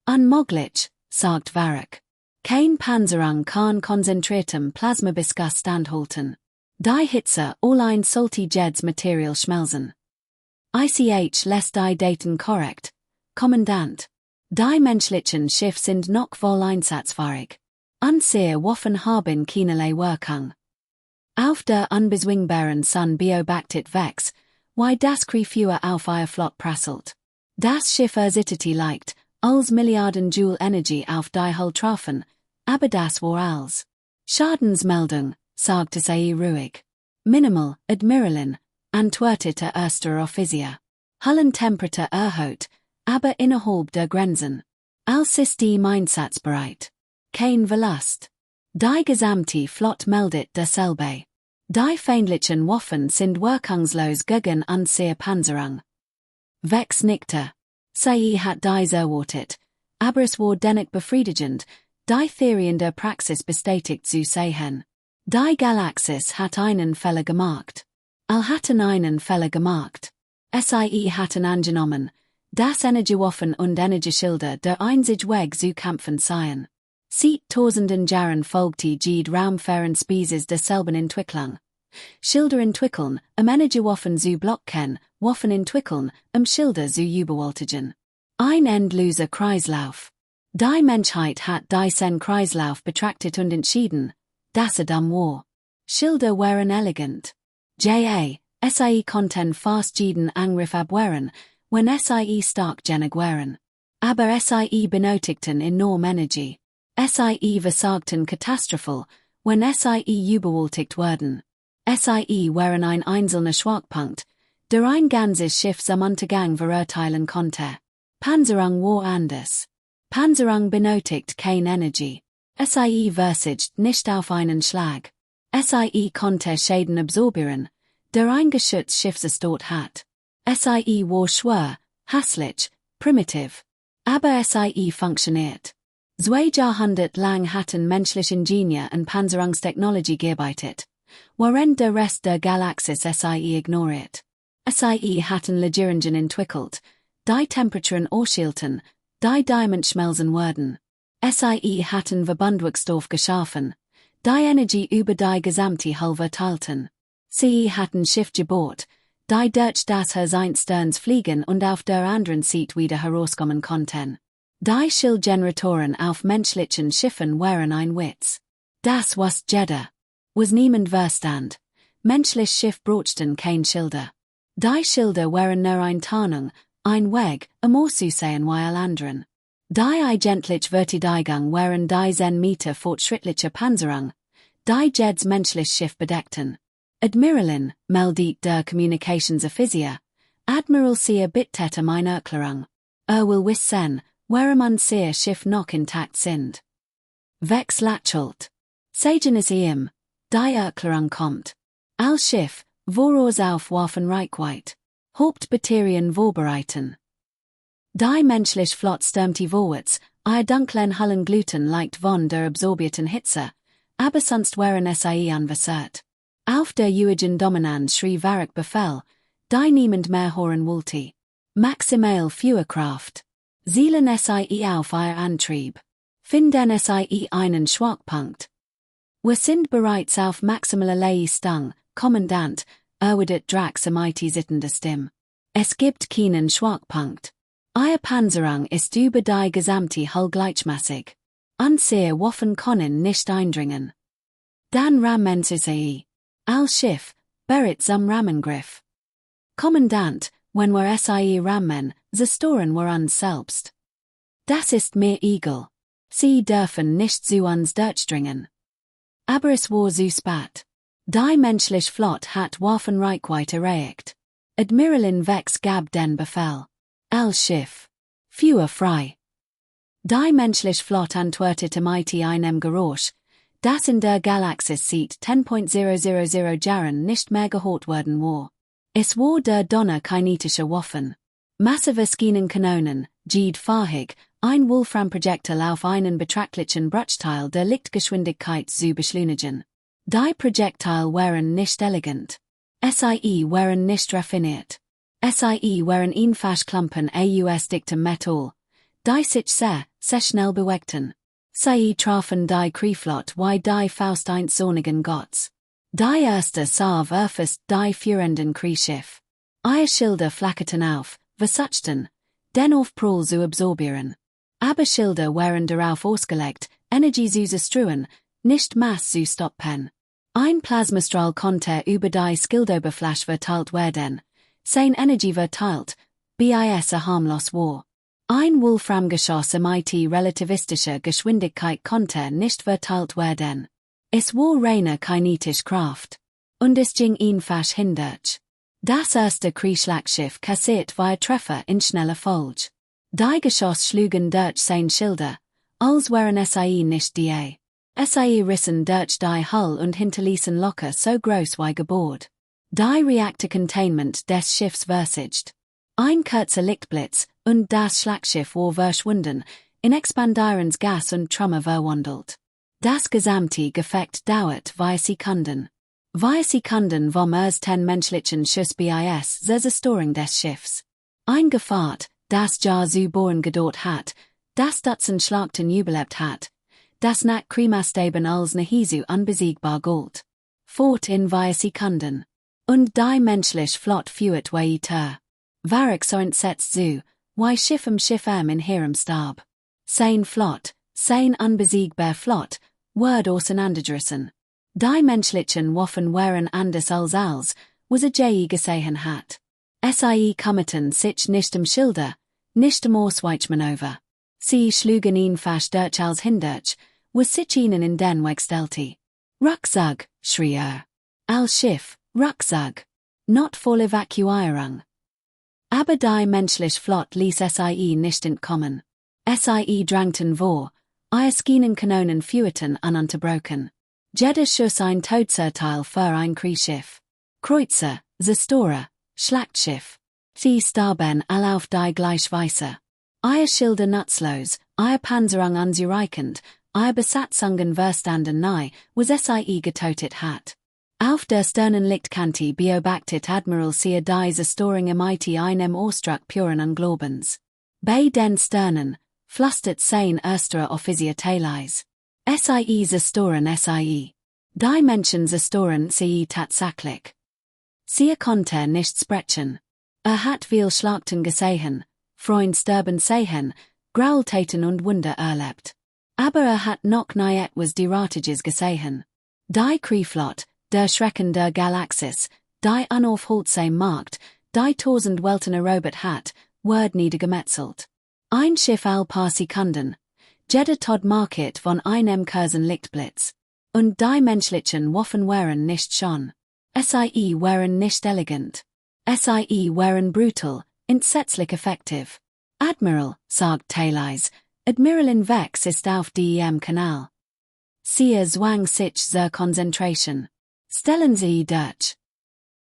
Unmöglich, sagt Varek. Kein Panzerung kann konzentriertem Plasmabisgas standhalten. Die Hitze allein sollte Jeds Material schmelzen. Ich lässt die Daten korrekt, Kommandant. Die menschlichen Schiff sind noch voll einsatzfähig. Unsere Waffen haben keinerlei Wirkung. Auf der unbezwingbaren Sun beobachtet Vex, wie das Kriegfeuer auf ihr Flot prasselt. Das Schiff erzitterte leicht, als Milliarden Joule Energie auf die Hull trafen, aber das war alles. Schadensmeldung, sagte sie ruhig. Minimal, Admiralin, antwortete erster Offizier. Hullentemperatur erhöht, aber innerhalb der Grenzen. Als ist die einsatzbereit. Kein Verlust. Die gesamte Flot meldet dasselbe. Die feindlichen Waffen sind wirkungslos gegen unsere Panzerung. Vex nickte. Sie hat dies erwartet, aber es war dennoch befriedigend, die Theorie in der Praxis bestätigt zu sehen. Die Galaxis hat einen Fehler gemacht. All hatten einen Fehler gemacht. SIE hatten angenommen, dass Energiewaffen und Energieschilde der einzige Weg zu kämpfen seien. Seit tausenden Jahren folgte jede raumfahren Spezies derselben Entwicklung. Schilder entwickeln, Energiewaffen zu blocken, Waffen entwickeln, Schilde zu überwältigen. Ein endloser Kreislauf. Die Menschheit hat diesen Kreislauf betrachtet und entschieden, dass dumm war. Schilder waren elegant. SIE konnten fast jeden Angriff abwehren, wenn SIE stark genug waren. Aber SIE benötigten enorm Energie. SIE versagten katastrophal, wenn SIE überwältigt wurden. SIE waren ein einzelner Schwachpunkt, der ein ganzes Schiff zum Untergang verurteilen konnte. Panzerung war anders. Panzerung benötigt keine Energie. SIE versiegt nicht auf einen Schlag. SIE konnte Schäden absorbieren, der ein geschütztes Schiff zerstört hat. SIE war schwer, hässlich, primitiv. Aber SIE funktioniert. 2 Jahrhundert lang hatten menschliche Ingenieur und Panzerungstechnologie gearbeitet, während der Rest der Galaxis SIE ignoriert. SIE hatten Legierungen entwickelt, die Temperaturen aushielten, die Diamond schmelzen würden. SIE hatten Verbundwerkstoff geschaffen, die Energie über die gesamte Hull verteilten. Sie hatten Schiff gebaut, die durch das Herrn fliegen und auf der anderen Seite wieder herauskommen konnten. Die Schildgeneratoren auf menschlichen Schiffen waren ein Witz. Das was Jeddah. Was niemand verstand. Menschliche Schiff brauchten kein Schilde. Die Schilde waren nur ein Tarnung, ein Weg, zu sehen wie alle anderen. Die eigentlich Verteidigung waren die 10 Meter fortschrittliche Panzerung, die Jeds menschliches Schiff bedeckten. Admiralin, meldet der Kommunikationsoffizier, Admiral Seer bittet meine Erklärung. Will wissen, warum unser Schiff noch intakt sind. Vex lächelt. Sagen es ihm, die Erklärung kommt. Als Schiff, voraus auf Waffenreichweite. Hauptbatterien vorbereiten. Die menschliche Flot stürmte vorwärts, ihr dunklen Hullen glühten leicht von der absorbierten Hitze, aber sonst waren SIE unversehrt. Auf der Eugen Dominanz schrie Varek Befehl, die niemand mehr hören wollte. Maximal Führerkraft. Zielen SIE auf ihr Antrieb. Finden SIE einen Schwachpunkt. Wir sind bereits auf maximaler Leistung, Kommandant, wird Drax mighty zittende Stimme. Es gibt keinen Schwachpunkt. Ihre Panzerung ist über die gesamte Hull gleichmäßig. Unsehe Waffen können nicht eindringen. Dan Rammensusei. Als Schiff, bereits zum Rammengriff. Kommandant, wenn wir sie rammen, zerstören wir uns selbst. Das ist mir egal. Sie dürfen nicht zu uns durchdringen. Aber es war so spät. Die menschliche Flot hat Waffenreichweite erreicht. Admiralin Vex gab den Befehl. Als Schiff. Führe frei. Die menschliche Flot antwortete mit einem Geräusch, das in der Galaxis seit 10.000 Jahren nicht mehr gehört worden war. Es war der Donner kinetische Waffen. Massive Skienenkanonen, Jed fähig, ein Wolfram-Projektil auf einen betrachtlichen Bruchteil der Lichtgeschwindigkeit zu beschleunigen. Die Projektile waren nicht elegant. SIE waren nicht raffiniert. SIE waren einfach Klumpen aus dichtem Metall, die sich sehr schnell bewegten. Sie trafen die Krieflot wie die Faust eines sonnigen Gottes. Die erste sah erfasst die führenden Kriegsschiff. Ihre Schilde flackerten auf, versuchten, den Aufprall zu absorbieren. Aber Schilde waren darauf ausgelegt, Energie zu zerstreuen, nicht Mass zu stoppen. Ein Plasmastrahl konnte über die Schildoberfläche verteilt werden, sein Energie verteilt, bis harmlos war. Ein Wolframgeschoss mit relativistischer Geschwindigkeit konnte nicht verteilt werden. Es war reine kinetische Kraft. Und es ging einfach hindurch. Das erste Kriegsschlagschiff kassiert war Treffer in schneller Folge. Die Geschoss schlugen durch sein Schilde, als wären sie nicht die. Sie rissen durch die Hull und hinterließen locker so groß wie gebohrt. Die Reaktorcontainment des Schiffs versiegt. Ein kurzer Lichtblitz, und das Schlagschiff war verschwunden, in expandierens Gas und Trümmer verwandelt. Das gesamte Gefecht dauert Sekunden. Sekunden vom ersten menschlichen Schuss bis zur Zerstörung des Schiffs. Ein Gefahrt, das ja zu bohren gedauert hat, das Dutzend Schlachten überlebt hat, das nach Kremastaben als nahezu unbesiegbar galt. Fort in Sekunden. Und die menschliche Flot führt weiter. Varric so entsetzt zu, wie Schiff in ihrem Stab. Sein Flot, sein unbesiegbar Flot, wird auseinandergerissen. Die menschlichen Waffen waren anders als, was je gesehen hat. Sie kümmerten sich nicht Schilde, nicht Ausweichmanöver. Sie schlugen ihn fast durch als hindurch, was sich ihnen in den Weg stellte. Rucksack, schrie Als Schiff, Rucksack. Not voll Evakuierung. Aber die menschliche Flot ließ sie nicht entkommen. Sie drängten vor, ihre Skienenkanonen führten ununterbrochen. Jeder Schuss ein Todesurteil für ein Kriegsschiff. Kreuzer, Zerstörer, Schlachtschiff. Sie starben alle auf die gleiche Weise. Ihre Schilde nutzlos, ihre Panzerung unzureichend, ihre Besatzungen verstanden nahe, was sie getötet hat. Auf der Sternenlichtkante beobachtet Admiral sie die Zerstörung mit einem Ausdruck puren Unglaubens. Bei den Sternen, flüstert sein erster Offizier Teilweise. Sie zerstören sie. Die Menschen zerstören sie tatsächlich. Sie konnte nicht sprechen. Hat viel Schlachten gesehen, Freund sterben sehen, Graultaten und Wunder erlebt. Aber hat noch nie etwas derartiges gesehen. Die Krieflot, der Schrecken der Galaxis, die unaufhaltsam Markt, die 1000 Welten erobert hat, wird niedergemetzelt. Ein Schiff all paar Sekunden, jeder Tod Market von einem kurzen Lichtblitz. Und die menschlichen Waffen waren nicht schon. Sie waren nicht elegant. Sie waren brutal, entsetzlich effektiv. Admiral, sagt Teilweise, Admiralin Vex ist auf dem Kanal. Sie zwang sich zur Konzentration. Stellen Sie durch.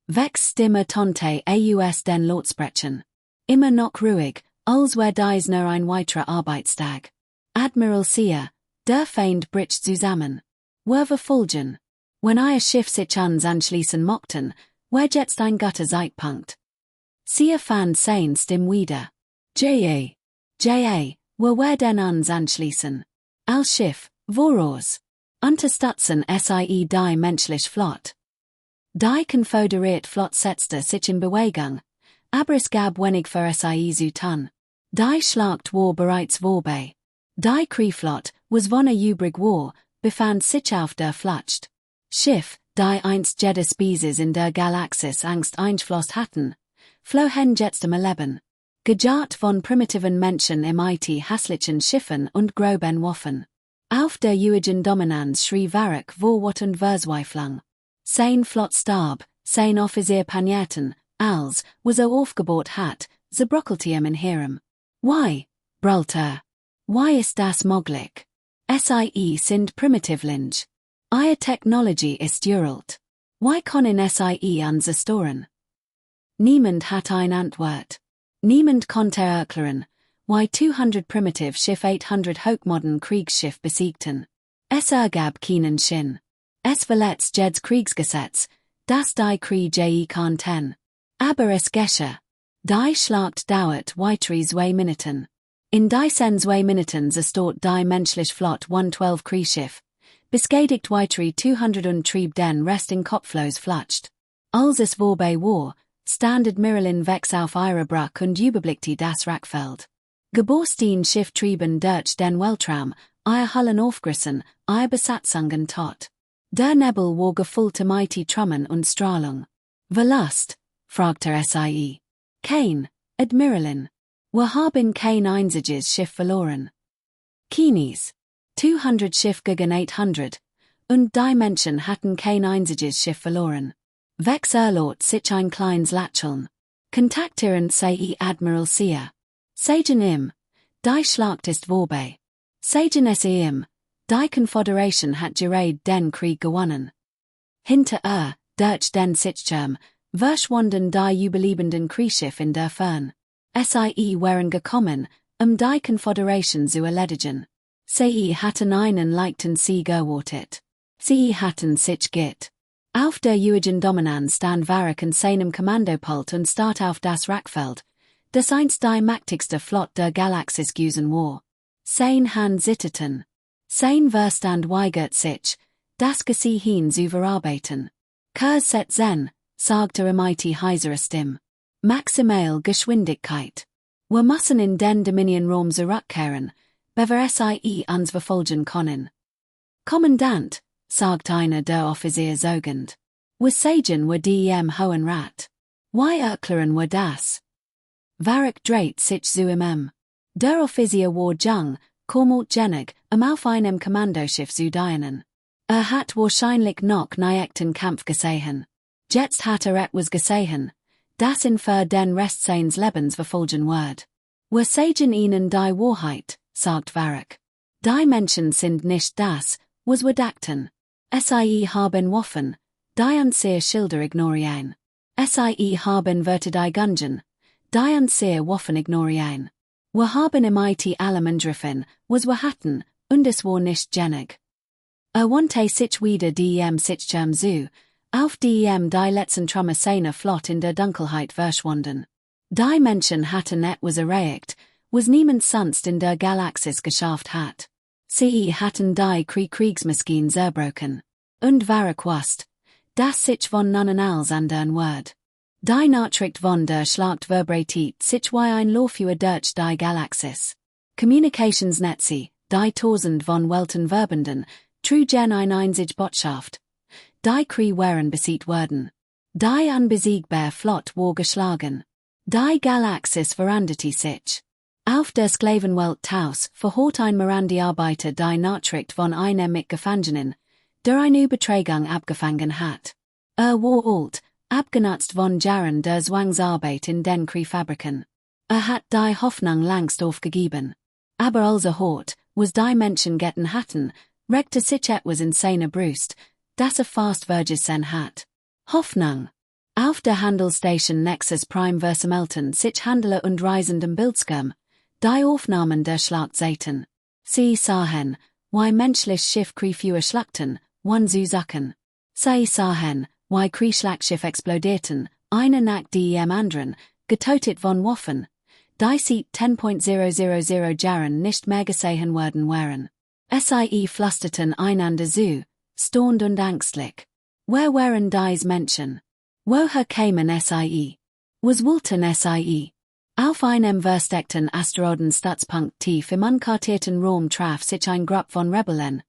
Vex Stimme tonte aus den Lautsprechen. Immer noch ruhig, als wäre dies nur ein weiterer Arbeitstag. Admiral Sear, der Feind bricht zusammen. Wir verfolgen. Wenn ihr Schiff sich uns anschließen mochten, wäre jetzt ein guter Zeitpunkt. Sear fand sein Stimme wieder. Wir werden uns anschließen. Als Schiff, voraus. Unterstützen sie die menschliche Flot. Die Konföderiert Flot setzte sich in Bewegung, aber es gab wenig für sie zu tun. Die Schlacht war bereits vorbei. Die Kriegflot, was von der übrig war, befand sich auf der Flucht. Schiff, die einst jede Spezies in der Galaxis Angst einfloss hatten, flohen jetzt im Leben. Gejagt von primitiven Menschen im hässlichen Schiffen und groben Waffen. Auf der Eugen Dominanz schrie Varrock Vorwort und Verzweiflung. Sein Flot starb, sein Offizier panierten, als, was aufgebaut hat, ze brockeltium in Herem. Why, brüllte. Why ist das möglich? Sie sind primitivlinge. Ihre Technology ist uralt. Why können sie uns zerstören? Niemand hat ein Antwort. Niemand konnte erklären, why 200 primitive Schiff 800 hochmodern Kriegsschiff besiegten. Es ergab keinen Sinn. Es verletzt jedes Kriegsgesetz, das die Krieg kannten. Aber es geschah. Die Schlacht dauert weitere 2 Minuten. In diesen 2 Minuten zerstört die menschliche Flot 112 Kriegsschiff, beschädigt weitere 200 und trieb den Rest in kopflos Flucht. Als es vorbei war, stand Admiralin Vex auf ihrer Brücke und überblickte das Rackfeld. Geborstein Schiff trieben durch den Weltraum, ihr Hullen aufgerissen, ihr Besatzungen tot. Der Nebel war gefüllt mighty Trümmer und Strahlung. Verlust? Fragte sie. Kein, Admiralin. Wir haben kein einziges Schiff verloren. Keines. 200 Schiff gegen 800, und die Menschen hatten kein einziges Schiff verloren. Vex erlaubt sich ein kleines Lächeln. Kontaktieren sie Admiral Sear. Sagen ihm, die Schlacht ist vorbei. Sagen es ihm, die Konföderation hat gerade den Krieg gewonnen. Hinter durch den Sichtschirm, verschwanden die überlebenden Kriegsschiff in der Fern. Sie waren gekommen, die Konföderation zu erledigen. Sie hatten einen leichten Sieg erwartet. Sie hatten sich geht. Auf der Eugen Dominanz stand Varrock in seinem Kommandopult und start auf das Rackfeld, das einst die mächtigste Flot der Galaxis gewesen war. Sein Hand zitterten. Sein Verstand weigert sich, das Geschehen hin zu verarbeiten. Kurs set zen, sagte mighty heiserer Stimme. Maximal Geschwindigkeit. Wir müssen in den Dominion-Raum zurückkehren, bevor sie uns verfolgen können. Kommandant, sagte einer der Offiziere sogend. Wir sagen wir dem Hohen Rat. Why erklären wir das? Varrock dreht sich zu ihm. Der Offizier war jung, kormutgenig, auf einem Kommandoschiff zu dienen. Hat wahrscheinlich noch nächten Kampf gesehen. Jetzt hat etwas gesehen, das ihn für den Rest seines Lebens verfolgen wird. Wir sagen ihnen die Wahrheit, sagt Varrock. Die Menschen sind nicht das, was wir dachten. Sie haben Waffen, die unsere Schilder ignorieren. Sie haben Wörter die Gungen, die unsere Waffen ignorieren. Wir haben im IT allem angegriffen, was wir hatten, und es war nicht genug. Wandte sich wieder dem Sichtschirm zu, auf dem die letzten Trümmer seiner Flot in der Dunkelheit verschwanden. Die Menschen hatten etwas erreicht, was niemand sonst in der Galaxis geschafft hat. Sie hatten die Kriegsmaschinen zerbrochen. Und Varrock wusste, dass sich von nonnen als andern wird. Die Nachricht von der Schlacht verbreitet sich wie ein Laufuhr durch die Galaxis. Kommunikationsnetze, die Tausend von Welten verbanden, trugen eine einzige Botschaft. Die Krieg waren besiegt worden. Die unbesiegbare Flot war geschlagen. Die Galaxis veränderte sich. Auf der Sklavenwelt Taus verhot ein Mirandi-Arbeiter die Nachricht von einer Mitgefangenen, der eine Übertragung abgefangen hat. War alt, abgenutzt von Jahren der Zwangsarbeit in den Kriegfabriken. Hat die Hoffnung längst aufgegeben. Aber als hort, was die Menschen getten hatten, regte sich etwas in seiner Brust, das fast vergessen hat. Hoffnung. Auf der Handelstation Nexus Prime versammelten sich Handler und Reisenden Bildschirm, die Aufnahmen der Schlacht sehten. Sie sahen, wie menschliche Schiff Kriegführer schlachten, one zu Sachen. Sie sahen, wie Kriegsschlachtschiff explodierten, eine nach dem anderen, getötet von Waffen, die seit 10.000 Jahren nicht mehr gesehen worden waren. Sie flusterten einander zu, stornd und angstlich. Wer waren dies Menschen? Woher kamen sie? Was wollten sie? Auf einem versteckten Asteroidenstützpunkt tief im unkartierten Raum traf sich ein Gruppe von Rebellen,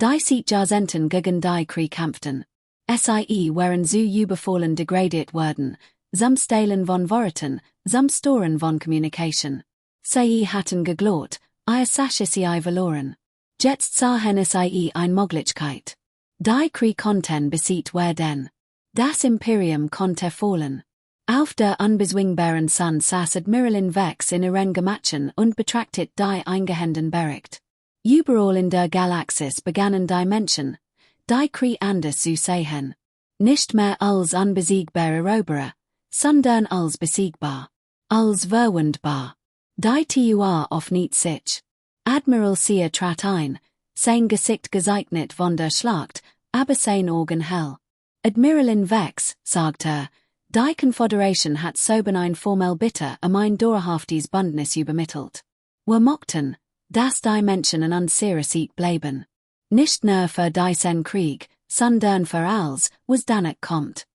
die sich Jahrzehnten gegen die Krieg kämpften. Sie waren zu überfallen degradiert worden, zum Stehlen von Worten, zum Storen von Communication. Sie hatten geglaubt, ihr Sache sei verloren. Jetzt sahen sie eine Möglichkeit. Die Krieg konnten besiegt werden. Das Imperium konnte fallen. Auf der unbezwingbaren Sonne saß Admiralin Vex in ihren Gemachen und betrachtet die eingehenden Bericht. Überall in der Galaxis begannen die Menschen, die Krieg anders zu sehen. Nicht mehr als unbesiegbare Eroberer, sondern als besiegbar. Als verwundbar. Die Tua auf Nichts sich. Admiral Sear trat ein, sein Gesicht gezeichnet von der Schlacht, aber sein Augen hell. Admiralin Vex, sagte die Confederation hat soeben ein formell bitte ein dauerhaftes Bündnis übermittelt. Wir mochten, dass die Menschen in unserer Sieg bleiben. Nicht nur für diesen Krieg, sondern für alles, was danach kommt.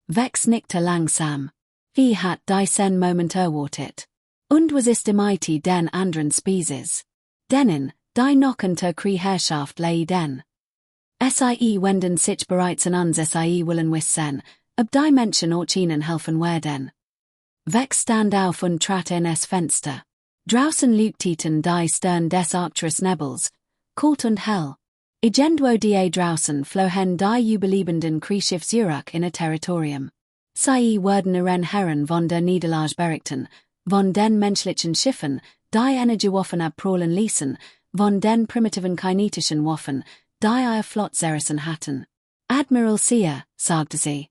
Vex nickte langsam. Wie hat diesen Moment erwartet? Und was ist im IT den anderen Species? Denen, die noch unter Kriegherrschaft leiden. Sie wenden sich bereits an uns sie willen wissen, ob die Menschen auch ihnen helfen werden. Vex stand auf und trat in das Fenster. Draußen leuchteten die Stern des Arcturus Nebels, kalt und hell. Irgendwo die draußen flohen die überlebenden Kriegsschiff zurück in ihr Territorium. Sie wurden ihren Herren von der Niederlage berichten, von den menschlichen Schiffen, die Energiewaffen abprallen ließen, von den primitiven kinetischen Waffen, die ihr Flott zerrissen hatten. Admiral Sear, sagte sie.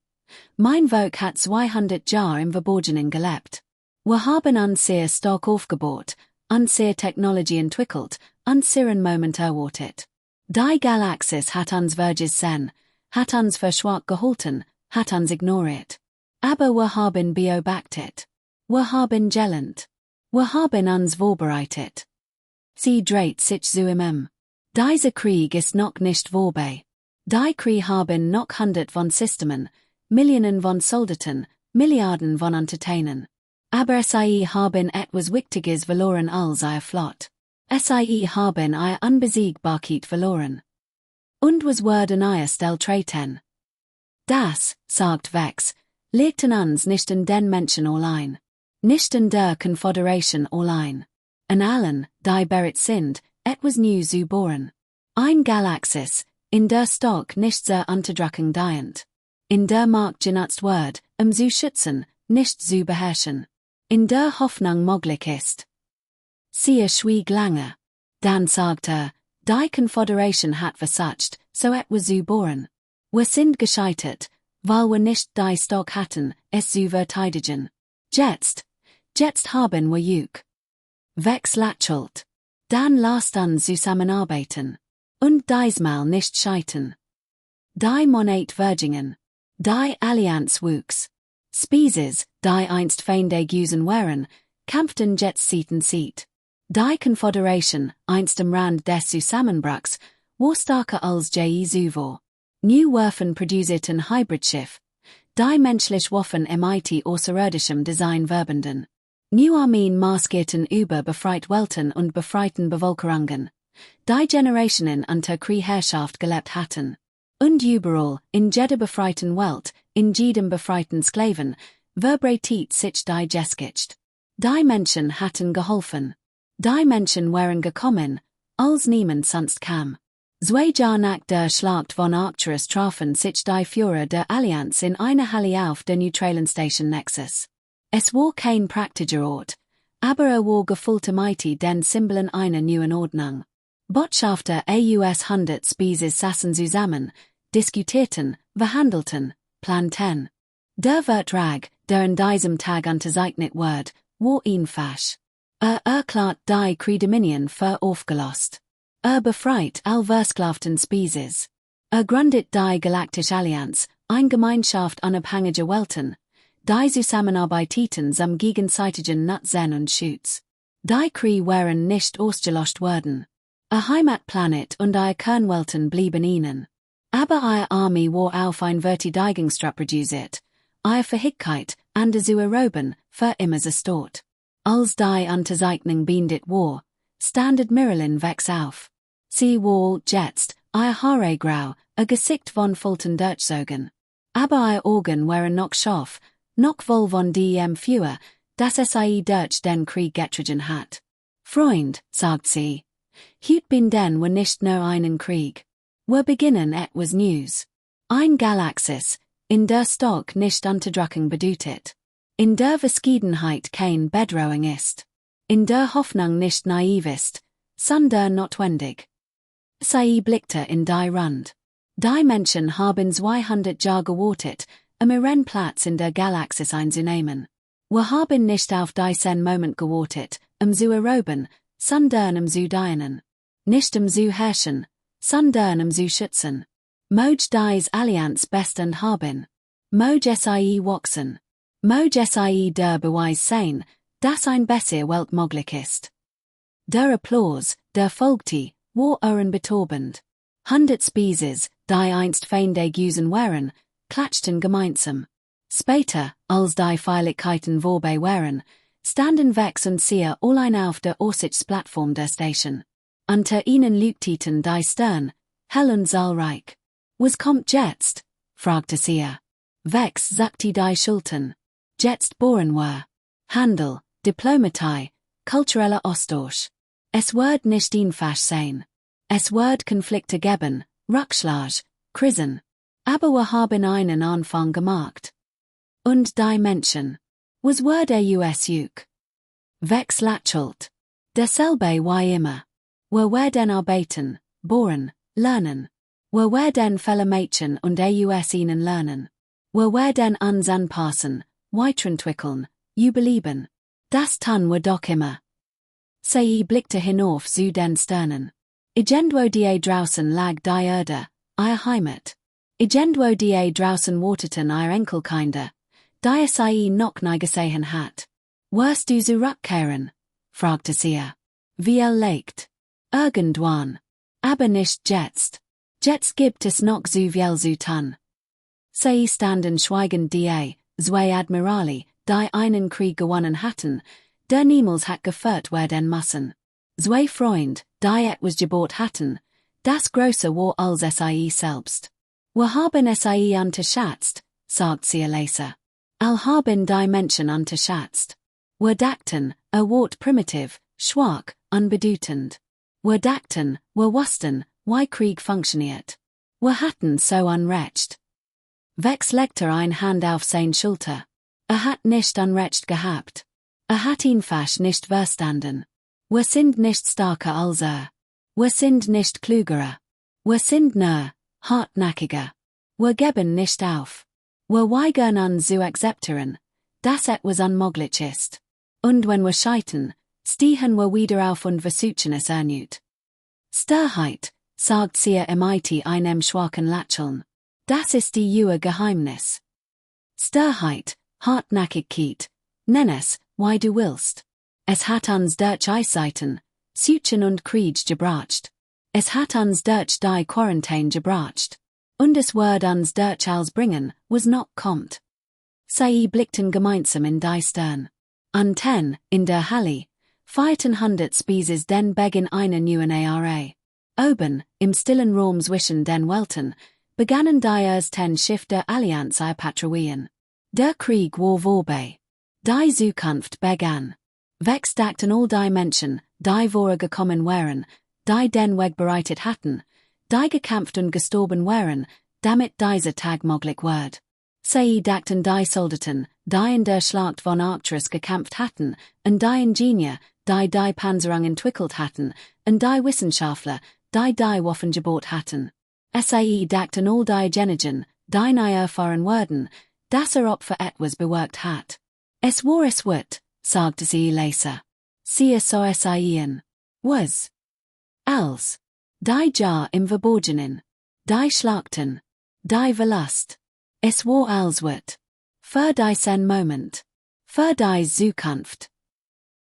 Mein Volk hat 200 Jahre im Verborgenen gelebt. Wir haben unsere stark aufgebaut, unsere Technologie entwickelt, unseren Moment erwartet. Die Galaxis hat uns vergessen, hat uns für schwach gehalten, hat uns ignoriert. Aber wir haben beobachtet. Wir haben gelernt. Wir haben uns vorbereitet. Sie dreht sich zu ihm. Dieser Krieg ist noch nicht vorbei. Die Krieg haben noch hundert von Systemen, Millionen von Soldaten, Milliarden von Entertainern. Aber sie haben etwas Wichtiges verloren als ihr Flott. Sie haben ihr Unbesiegbarkeit verloren. Und was werden ihr still treten? Das, sagt Vex, legten uns nicht in den Menschen allein. Nicht in der Confederation allein. An allen, die bereit sind, etwas Neues zu bohren. Ein Galaxis, in der Stock nicht sehr unterdrücken dient. In der Markt genutzt wird, zu schützen, nicht zu beherrschen. In der Hoffnung möglich ist. Sie schwieg lange. Dann sagte, die Confederation hat versagt, so etwas zu bohren. Wir sind gescheitert, weil wir nicht die Stock hatten, es zu verteidigen. Jetzt haben wir Juk. Vex lächelt. Dann lasst uns zusammenarbeiten. Und diesmal nicht scheitern. Die Monat Virgingen. Die Allianz wuchs. Species, die einst Feinde gewesen waren, kämpften jetzt Seat. Die Confederation, einst am Rand des Zusammenbruchs, war stärker als je zuvor. New Waffen produzierten Hybridschiff, die menschlich Waffen mit außerirdischem Design verbanden. New Armeen maskierten über befreit Welten und befreiten Bevölkerungen, die Generationen unter Kriegherrschaft gelebt hatten. Und überall, in jeder befreiten Welt, in jedem befreiten Sklaven, verbreitet sich die Geschichte. Die Menschen hatten geholfen. Die Menschen waren gekommen, als niemand sonst kam. 2 Jahre nach der Schlacht von Arcturus trafen sich die Führer der Allianz in einer Halle auf der neutralen Station Nexus. Es war kein praktischer Ort, aber war gefüllt mit den Symbolen einer neuen Ordnung. Botschafter aus 100 Species saßen zusammen, diskutierten, verhandelten, planten. Der Vertrag, der an diesem Tag unterzeichnet wird, war einfach. Erklärt die Kriegdominion für aufgelöst. Befreit all versklavten Species. Gründet die Galaktische Allianz, eine Gemeinschaft unabhängiger Welten, die zusammenarbeiteten zum gegenseitigen Nutzen und Schutz. Die Krieg waren nicht ausgelöscht worden. Heimatplanet und ihr Kernwelten blieben ihnen. Aber ihr Armee war auf ein Verteidigungsstrupp reduziert, ihr Fähigkeit, an der zu erobern, für immer zerstört. Als die Unterzeichnung beendet war, standard Mirelin wex auf. Sie war jetzt, ihr Haare grau, a Gesicht von Fulton durchzogen. Aber ihr Augen waren noch scharf, noch voll von dem Feuer, das sie durch den Krieg getrieben hat. Freund, sagt sie. Heut bin den wir nicht nur einen Krieg. Wir beginnen etwas News. Ein Galaxis, in der Stock nicht unterdrücken bedeutet. In der Verschiedenheit kein Bedrohung ist. In der Hoffnung nicht naiv ist, sondern notwendig. Sie blickte in die Rund. Die Menschen haben 200 Jahre gewartet, ihren Platz in der Galaxis einzunehmen. Wir haben nicht auf diesen Moment gewartet, zu erobern, sondern zu dienen. Nicht zu herrschen, sondern zu schützen. Moj dies Allianz besten haben. Moj sie wachsen. Moj sie der Beweis sein, dass ein besser Welt möglich ist. Der Applaus, der folgte, war ohrenbetäubend. 100 Species, die einst Feinde gewesen waren, klatschten gemeinsam. Später, als die Feierlichkeiten vorbei waren, standen Vex und Sia allein auf der Aussichtsplattform der Station. Unter ihnen leuchteten die Stern, hell und zahlreich. Was kommt jetzt? fragte Sia. Vex sagte die Schultern. Jetzt bohren wir. Handel, Diplomatie, kultureller Austausch. Es wird nicht einfach sein. Es wird Konflikte geben, Rückschlag, Krisen. Aber wir haben einen Anfang gemacht. Und die Menschen. Was wird der US-Juk? Vex lächelt. Derselbe wie immer. Wir werden arbeiten, bohren, lernen. Wir werden viele Mädchen und der US ihnen lernen. Wir werden uns anpassen, weiterentwickeln, überleben. Das tun wir doch immer. Sie blickte hinauf zu den Sternen. Irgendwo die draußen lag die Erde, ihr Heimat. Irgendwo die draußen warteten ihr Enkelkinder, die sie noch nie gesehen hat. Wirst du zurückkehren? fragte sie. Wie legt. Irgendwann. Aber nicht jetzt. Jetzt gibt es noch so viel zu tun. Sie standen schweigend die, zwei Admirale, die einen Krieg gewonnen hatten, der niemals hat geführt werden müssen. Zwei Freund, die etwas gebaut hatten, das Große war als sie selbst. Wir haben sie unterschätzt, sagt sie leise. All haben die Menschen unterschätzt. Wir dachten, Wort primitiv, schwach, unbedeutend. Wir dachten, wir wussten, wie Krieg funktioniert. Wir hatten so unrecht. Vex legte eine Hand auf seine Schulter. Hat nicht unrecht gehabt. Hat ihn fast nicht verstanden. Wir sind nicht stärker als Wir sind nicht klüger. Wir sind nur hartnäckiger. Wir geben nicht auf. Wir weigern uns zu akzeptieren, dass etwas unmöglich ist. Und wenn wir scheitern, stehen wir wieder auf und versuchen es erneut. Starrheit, sagt sie mit einem schwachen Lächeln. Das ist die Jure Geheimnis. Starrheit, Hartnäckigkeit, nenn es, wie du willst. Es hat uns durch Eiszeiten, Suchen und Krieg gebracht. Es hat uns durch die Quarantäne gebracht. Und es wird uns durch alles bringen, was noch kommt. Sie blickten gemeinsam in die Stern. An in der Halle, feierten 100 Species den Beginn einer neuen Ära. Oben, im stillen Raum zwischen den Welten, begannen die ersten Schiffe der Allianz ihr patrouillieren. Der Krieg war vorbei. Die Zukunft begann. Vex dachten all die Menschen, die vorher gekommen waren, die den Weg bereitet hatten, die gekämpft und gestorben waren, damit dieser Tag möglich wird. Sie dachten die Soldaten, die in der Schlacht von Arcturus gekämpft hatten, und die Ingenieur, die Panzerung entwickelt hatten, und die Wissenschaftler, die Waffen gebaut hatten. Sie dachten all die Genigen, die nie erfahren werden, dass Opfer etwas bewirkt hat. Es wird, sagte sie leise. Sie so ihn. Was? Als. Die Jahr im Verborgenen. Die Schlachten. Die Verlust. Es war als wird. Für diesen Moment. Für die Zukunft.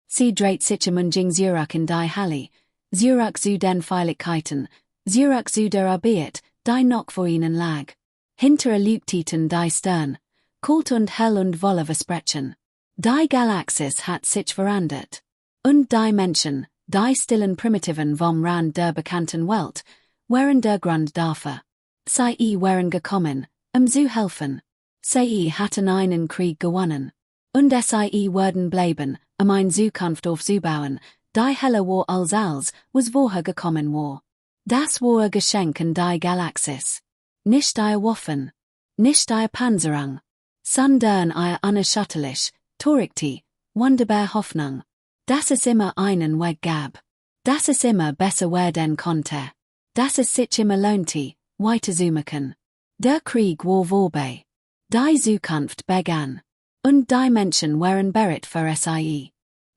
Sie dreht sich Jing zurück in die Halle, zu den Feierlichkeiten, zu der Arbeit, die noch vor ihnen lag. Hinter erlebten die Stern, kalt und hell und voller Versprechen. Die Galaxis hat sich verandert. Und die Menschen, die stillen Primitiven vom Rand der bekannten Welt, waren der Grund dafür. Sie waren gekommen, zu helfen. Sie hatten einen Krieg gewonnen. Und sie würden bleiben, eine Zukunft aufzubauen, die heller war als was vorher gekommen war. Das war ein Geschenk an die Galaxis. Nicht ihr Waffen. Nicht ihr Panzerung. Sondern ihr unerschütterlich, torigte, wunderbar Hoffnung. Dass es immer einen Weg gab. Dass es immer besser werden konnte. Dass es sich immer lohnte, weiterzumachen. Der Krieg war vorbei. Die Zukunft begann. Und die Menschen waren bereit für sie.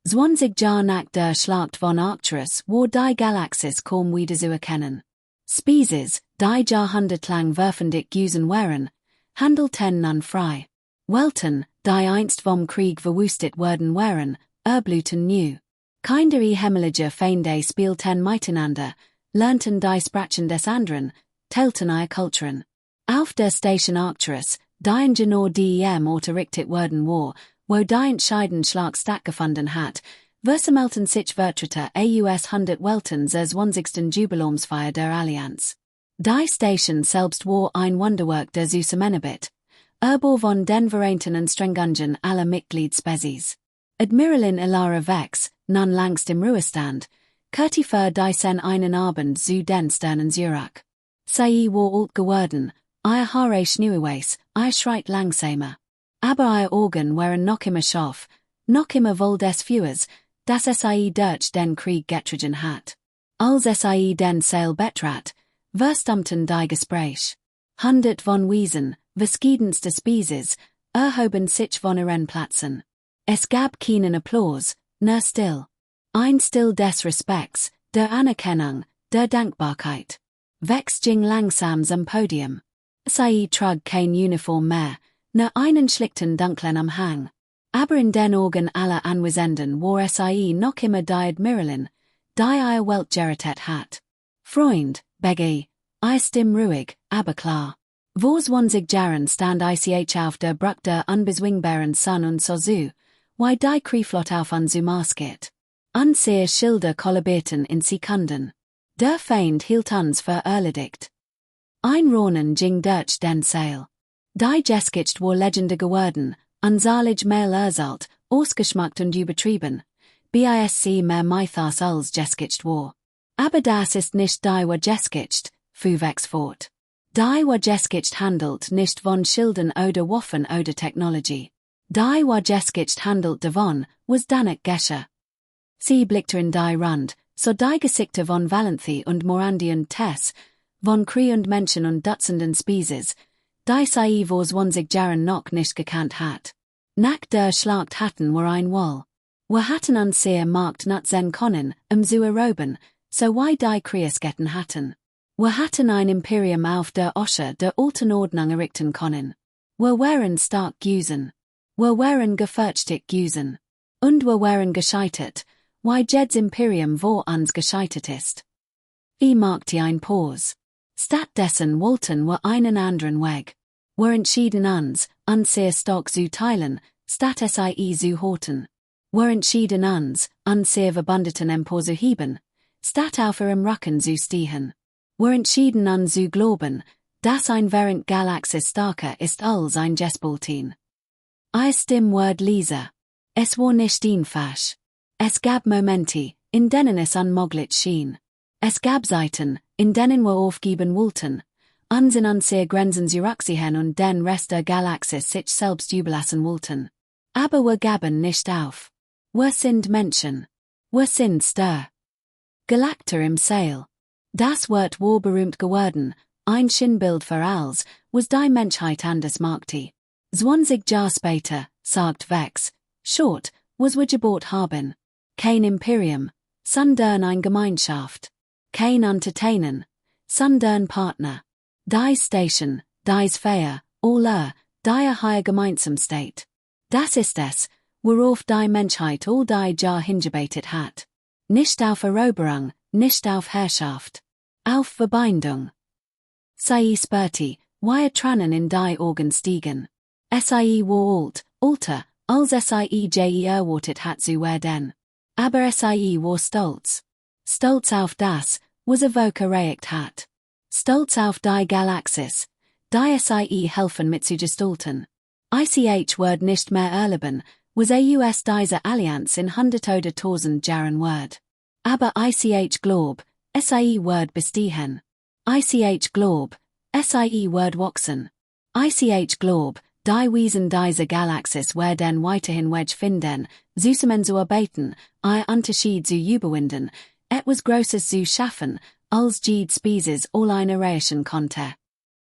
20 Jahre nach der Schlacht von Arcturus war die Galaxis kaum wieder zu erkennen. Species, die jahrhundertlang werfendig gewesen waren, handelten nun frei. Welten, die einst vom Krieg verwüstet worden waren, erblühten new. Keine hemmelige Feinde spielten miteinander, lernten die Sprachen des anderen, teilten ihre Kulturen. Auf der Station Arcturus, die in genau dem unterrichtet worden war, wo die entscheidende Schlag stattgefunden hat, versammelten sich Vertreter aus 100 Welten zur 20. Jubiläumsfeier der Allianz. Die Station selbst war ein Wunderwerk der Zusammenarbeit, von den Vereinten und Strengungen aller Mitgliedsspezies. Admiralin Ilara Vex, nun längst im Ruhestand, kehrte für diesen einen Abend zu den Sternen Zurück. Sie war alt geworden, ihr Haare schneeweiß, ihr Schritt langsamer. Aber ihr Augen waren noch immer scharf, noch immer voll des Feuers, das sie durch den Krieg getrieben hat. Als sie den Sail betrat, verstummten die Gespräch. Hundert von Wiesen, verschiedenste Spezies, erhoben sich von ihren Plätzen. Es gab keinen Applaus, nur still. Ein Still des Respekts, der Anerkennung, der Dankbarkeit. Vex ging langsam zum Podium. Sie trug kein Uniform mehr, nur einen schlichten dunklen Umhang. Aber in den Augen aller Anwesenden war sie noch immer die Admiralin, die ihr Welt gerettet hat. Freund, Beggy, ihr Stimm ruhig, aber klar. Vor 20 Jahren stand ich auf der Brücke der unbezwingbaren Sonne und Sozu, wie die Krieflot auf uns Masket. Unsehe Schilde kollabierten in Sekunden. Der Feind hielt uns für erledigt. Ein Ronen ging durch den Sail. Die Geschichte war Legende geworden, unsalig mehr erzählt, ausgeschmückt und übertrieben, bisc mehr Mythos als Geschichte war. Aber das ist nicht die war Geschichte, fuhr Vex fort. Die war Geschichte handelt nicht von Schilden oder Waffen oder Technologie. Die war Geschichte handelt davon, was danach geschah. Sie blickte in die Rund, so die Gesichter von Valenthi und Morandi und Tess, von Krieg und Menschen und Dutzenden Spezies, die sie vor 20 Jahren noch nicht gekannt hat. Nach der Schlacht hatten wir ein Wall. Wir hatten uns sehr Markt nutzen können, zu erobern, so wie die Kriegsketten hatten. Wir hatten ein Imperium auf der Osche der alten Ordnung errichten können. Wir waren stark gewesen. Wir waren gefürchtet gewesen. Und wir waren gescheitert, wie Jeds Imperium vor uns gescheitert ist. Ich machte ein Pause. Stattdessen wollten wir einen anderen Weg. Wir entschieden uns, sehr stark zu teilen, statt sie zu horten. Wir entschieden uns, sehr verbündeten empor zu heben, statt auf ihrem Rücken zu stehen. Wir entschieden uns zu glauben, dass ein während Galaxis starker ist als ein Jesboltin. Ihr Stimm word leise. Es war nicht einfach. Es gab Momente, in denen es unmöglich schien. Es gab Zeiten, in denen wir aufgeben wollten, uns in unsere Grenzen zurückziehen und den Rest der Galaxis sich selbst überlassen wollten. Aber wir gaben nicht auf. Wir sind Menschen. Wir sind Star. Galacter im Sail. Das Wort war berühmt geworden, ein Sinnbild für alles, was die Menschheit anders machte. 20 Jahre später, sagt Vex, short, was wir gebot haben. Kein Imperium, sondern eine Gemeinschaft. Kein Entertainen, sondern Partner. Die Station, dies Feier, all die higher gemeinsam steht. Das ist es, worauf die Menschheit all die Jahr hingebetet hat. Nicht auf Eroberung, nicht auf Herrschaft. Auf Verbindung. Sie Spurti, wie Tranen in die Augen stiegen. Sie war alter, als sie je erwartet hat zu werden. Aber sie war stolz. Stolz auf das, was erreicht hat. Stolz auf die Galaxis, die sie helfen mitzugestalten. Ich word nicht mehr erleben, was diese Allianz in 100.000 Jahren word. Aber ich glaub, sie word bestehen. Ich glaub, sie word wachsen. Ich glaub, die Wesen dieser Galaxis werden weiterhin Wedge finden, zusammen zu arbeiten, ein Unterschied zu überwinden, etwas Grosses zu schaffen, als jede Spezies allein erreichen konnte.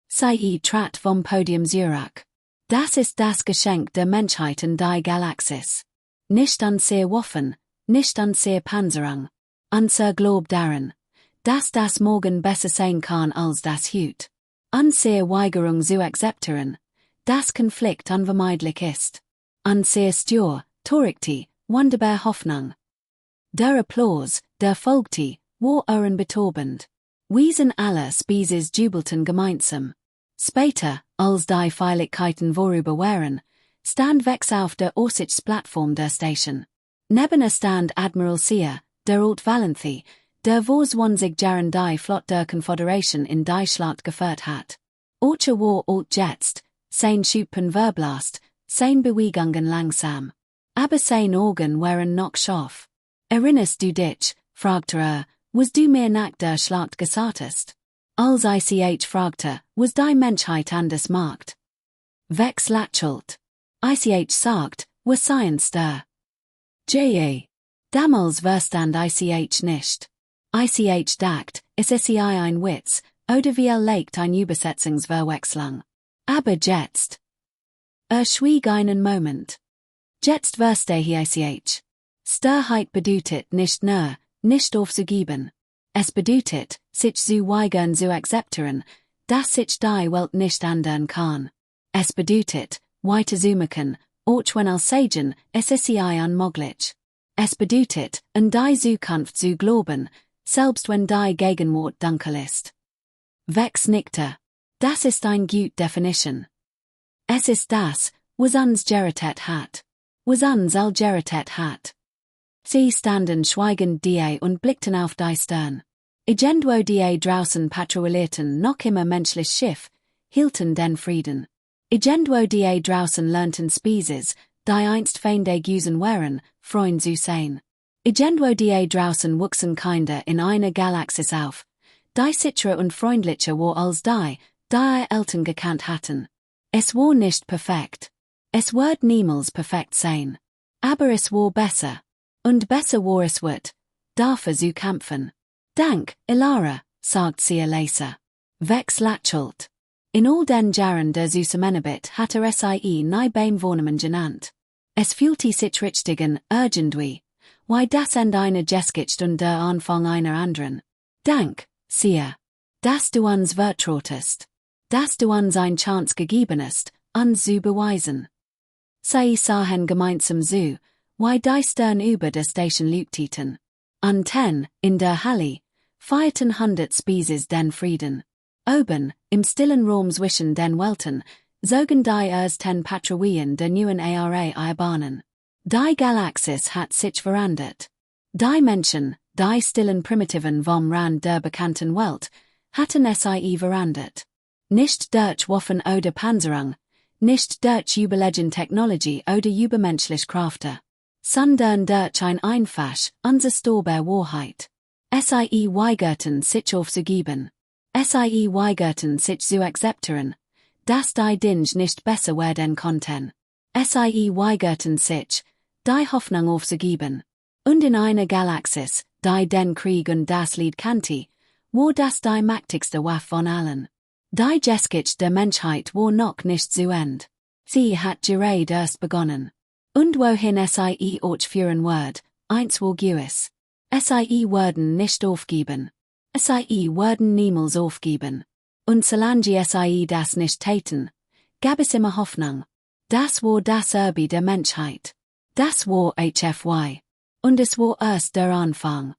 Sie trat vom Podium Zurich. Das ist das Geschenk der Menschheit in die Galaxis. Nicht an sehr Waffen, nicht an sehr Panzerung. An sehr Glaub daran, dass das morgen besser sein kann als das Hut. An sehr Weigerung zu akzeptieren, dass Konflikt unvermeidlich ist. An sehr Stür, Torikti, wunderbar Hoffnung. Der Applaus, der folgte, war ohrenbetäubend. Wiesen alle Spezies jubelten gemeinsam. Später, als die Feierlichkeiten vorüber waren, stand Vex auf der Aussichtsplattform der Station. Neben stand Admiral Sear, der Alt Valenthi, der vor 20 Jahren die Flot der Confederation in die Schlacht geführt hat. Orche war alt jetzt, sein Schuppen verblast, sein Bewegungen langsam. Aber sein Augen waren noch scharf. Erinnerst du dich, fragte was du mir nach der Schlacht gesagt? Als ich fragte, was die Menschheit anders macht. Vex lächelt. Ich sagt, was Science der. J.A. Damals verstand ich nicht. Ich dacht, es sei ein Witz, oder vielleicht ein Übersetzungsverwechslung. Aber jetzt. Schwieg einen Moment. Jetzt verstehe ich. Sturheit bedeutet nicht nur, nicht aufzugeben. Es bedeutet, sich zu weigern zu akzeptieren, dass sich die Welt nicht ändern kann. Es bedeutet, weiterzumachen, auch wenn als sagen, es sei unmöglich. Es bedeutet, an die Zukunft zu glauben, selbst wenn die Gegenwart dunkel ist. Vex nickte. Das ist eine gute Definition. Es ist das, was uns gerettet hat. Was uns all gerettet hat. Sie standen schweigend die und blickten auf die Stern. Irgendwo die draußen patrouillierten noch immer menschlich Schiff, hielten den Frieden. Irgendwo die draußen lernten Spezies, die einst Feinde gewesen waren, Freund zu sein. Irgendwo die draußen wuchsen Kinder in einer Galaxis auf, die sicherer und freundlicher war als die Eltern gekannt hatten. Es war nicht perfekt. Es wird niemals perfekt sein. Aber es war besser. Und besser war es wird, dafür zu kämpfen. Dank, Ilara, sagt sie leise. Vex lächelt. In all den Jahren der Zusammenarbeit hat sie nie beim Wohnen genannt. Es fühlte sich richtig irgendwie, wie das Ende einer Geschichte und der Anfang einer anderen. Dank, sie, dass du uns vertrautest. Dass du uns ein Chance gegeben hast, uns zu beweisen. Sie sahen gemeinsam zu, wie die Stern über der Station leuchteten. An 10, in der Halle, feierten 100 Spezies den Frieden. Oben, im stillen Raum zwischen den Welten, zogen die erst 10 Patrouillen der neuen Bahnen. Die Galaxis hat sich verändert. Die Menschen, die stillen Primitiven vom Rand der bekannten Welt, hatten sie verändert. Nicht durch Waffen oder Panzerung, nicht durch überlegene Technologie oder übermenschliche Kräfte, sondern durch ein einfach, unzerstörbar Wahrheit. Sie weigerten sich aufzugeben. Sie weigerten sich zu akzeptieren, dass die Dinge nicht besser werden konnten. Sie weigerten sich, die Hoffnung aufzugeben. Und in einer Galaxis, die den Krieg und das Lied kannte, war das die mächtigste Waffe von allen. Die Geschichte der Menschheit war noch nicht zu Ende. Sie hat gerade erst begonnen. Und wohin sie euch führen wird, eins war gewiss. Sie werden nicht aufgeben. Sie werden niemals aufgeben. Und solange sie das nicht täten, gab es immer Hoffnung. Das war das Erbe der Menschheit. Das war HFY. Und es war erst der Anfang.